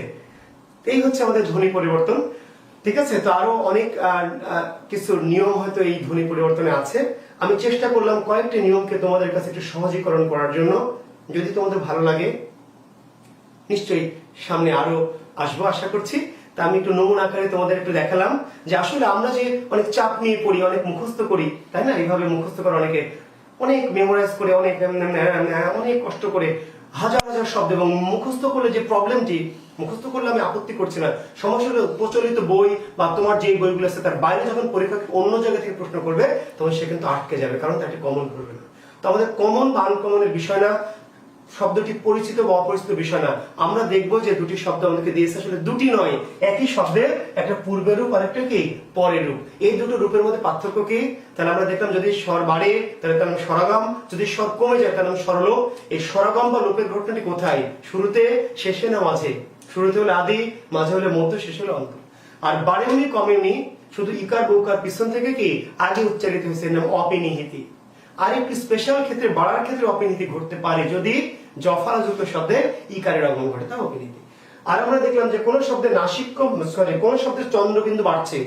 এই হচ্ছে আমাদের ধ্বনি পরিবর্তন। ঠিক আছে, তো আরো অনেক কিছু নিয়ম হয়তো এই ধ্বনি পরিবর্তনে আছে। আমি চেষ্টা করলাম কয়েকটি নিয়মকে তোমাদের কাছে একটু সহজীকরণ করার জন্য। যদি তোমাদের ভালো লাগে নিশ্চয়ই সামনে আরো আসবো আশা করছি। তা আমি একটু নমুনা আকারে তোমাদের একটু দেখালাম যে আসলে আমরা যে অনেক চাপ নিয়ে পড়ি, অনেক মুখস্থ করি, তাই না? এইভাবে মুখস্থ করে অনেকে অনেক মেমোরাইজ করে, অনেক কষ্ট করে হাজার হাজার শব্দ, এবং মুখস্থ করলে যে প্রবলেমটি, মুখস্থ করলে আমি আপত্তি করছি না, সমস্যা হলো প্রচলিত বই বা তোমার যে বইগুলো আছে তার বাইরে যখন পরীক্ষা অন্য জায়গা থেকে প্রশ্ন করবে তখন সে কিন্তু আটকে যাবে, কারণ তাকে কমন করবে না। তো আমাদের কমন বা আনকমনের বিষয় না, শব্দটি পরিচিত বা অপরিচিত বিষয় না। আমরা দেখবো যে দুটি শব্দ আমাদেরকে দিয়েছে, আসলে দুটি নয়, একই শব্দের একটা পূর্বের রূপ আর একটা কি পরের রূপ। এই দুটো রূপের মধ্যে পার্থক্য কি? তাহলে আমরা দেখলাম যদি স্বর বাড়ে তাহলে তার নাম স্বরাগম, যদি স্বর কমে যায় তার নাম স্বরলোপ। এই স্বরাগম বা লোপের ঘটনাটি কোথায়? শুরুতে, শেষে না মাঝে? শুরুতে হলে আদি, মাঝে হলে মধ্য, শেষে হলে অন্ত। আর বাড়েনি কমেনি শুধু ইকার বউকার পিছন থেকে কি আগে উচ্চারিত হয়েছে, নাম অপিনিহিতি। আর একটি স্পেশাল ক্ষেত্রে বাড়ার ক্ষেত্রে অপিনিতি ঘটতে পারে যদি জফলাযুক্ত শব্দে ইকারের আগমন ঘটে, তা অপিনিতি। আর আমরা দেখলাম যে কোন শব্দে নাসিক্য, কোন শব্দের চন্দ্রবিন্দু বাড়ছে,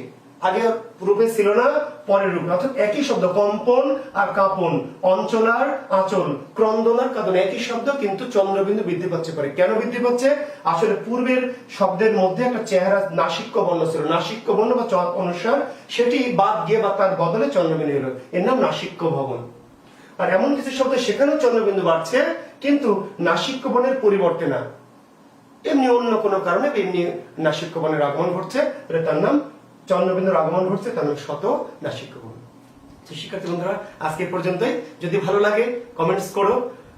আগে রূপে ছিল না, পরের রূপে, অর্থাৎ একই শব্দ কম্পন আর কাঁপন, অঞ্চলার আঁচল, ক্রন্দনার কাঁদন, একই শব্দ কিন্তু চন্দ্রবিন্দু বৃদ্ধি পাচ্ছে পারে। কেন বৃদ্ধি পাচ্ছে? আসলে পূর্বের শব্দের মধ্যে একটা চেহারা নাসিক্য বর্ণ ছিল, নাসিক্য বর্ণ বা অনুসার, সেটি বাদ গিয়ে বা তার বদলে চন্দ্রবিন্দু এলো, এর নাম নাসিক্য ভবন। আর এমন কিছু শব্দ সেখানেও চন্দ্রবিন্দু বাড়ছে কিন্তু নাসিক্য বর্ণের পরিবর্তে না, এমনি অন্য কোনো কারণে এমনি নাসিক্য বর্ণের আগমন ঘটছে, তার নাম চন্দ্রবিন্দুর আগমন ঘটছে, তার নাম শত নাসিক্য বর্ণ। তো শিক্ষার্থী বন্ধুরা আজকে পর্যন্তই। যদি ভালো লাগে কমেন্টস করো,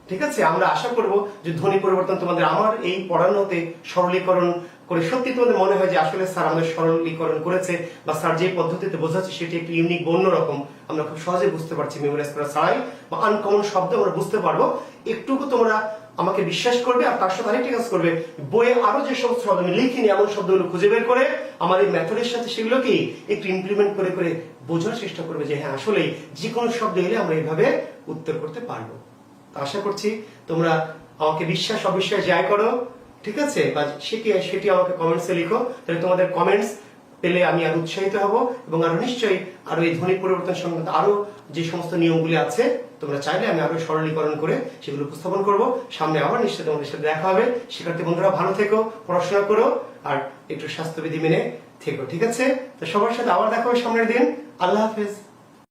ঠিক আছে? আমরা আশা করব যে ধ্বনি পরিবর্তন তোমাদের আমার এই পড়ানোতে সরলীকরণ করে সত্যি তোমাদের মনে হয় যে আসলে স্যার আমাদের সরলীকরণ করেছে, বা স্যার যে পদ্ধতিতে বোঝাচ্ছে সেটি একটু ইউনিক, অন্যরকম, আমরা খুব সহজে বুঝতে পারছি মেমোরাইজ করা ছাড়াই, বা আনকমন শব্দ আমরা বুঝতে পারবো। একটুকু তোমরা আমাকে বিশ্বাস করবে, আর তার সাথে আরেকটি কাজ করবে, বইয়ে আরো যে সমস্ত শব্দ আমি লিখিনি এমন শব্দগুলো খুঁজে বের করে আমার এই মেথডের সাথে সেগুলো কি একটু ইমপ্লিমেন্ট করে করে বোঝার চেষ্টা করবে যে হ্যাঁ আসলে যে কোনো শব্দ এলে আমরা এইভাবে উত্তর করতে পারবো। আশা করছি তোমরা আমাকে বিশ্বাস অবিশ্বাস যাই করো, ঠিক আছে, বা সেটি আমাকে কমেন্টসে লিখো, তাহলে তোমাদের কমেন্টস পেলে আমি আরো উৎসাহিত হব, এবং আরো নিশ্চয়ই আরো এই ধ্বনি পরিবর্তন সংক্রান্ত আরো যে সমস্ত নিয়মগুলি আছে তোমরা চাইলে আমি আরো সরলীকরণ করে সেগুলো উপস্থাপন করব। সামনে আবার নিশ্চয়ই তোমাদের সাথে দেখা হবে। শিক্ষার্থী বন্ধুরা ভালো থেকো, পড়াশোনা করো, আর একটু স্বাস্থ্যবিধি মেনে থেকো, ঠিক আছে? তো সবার সাথে আবার দেখা হবে সামনের দিন। আল্লাহ হাফেজ।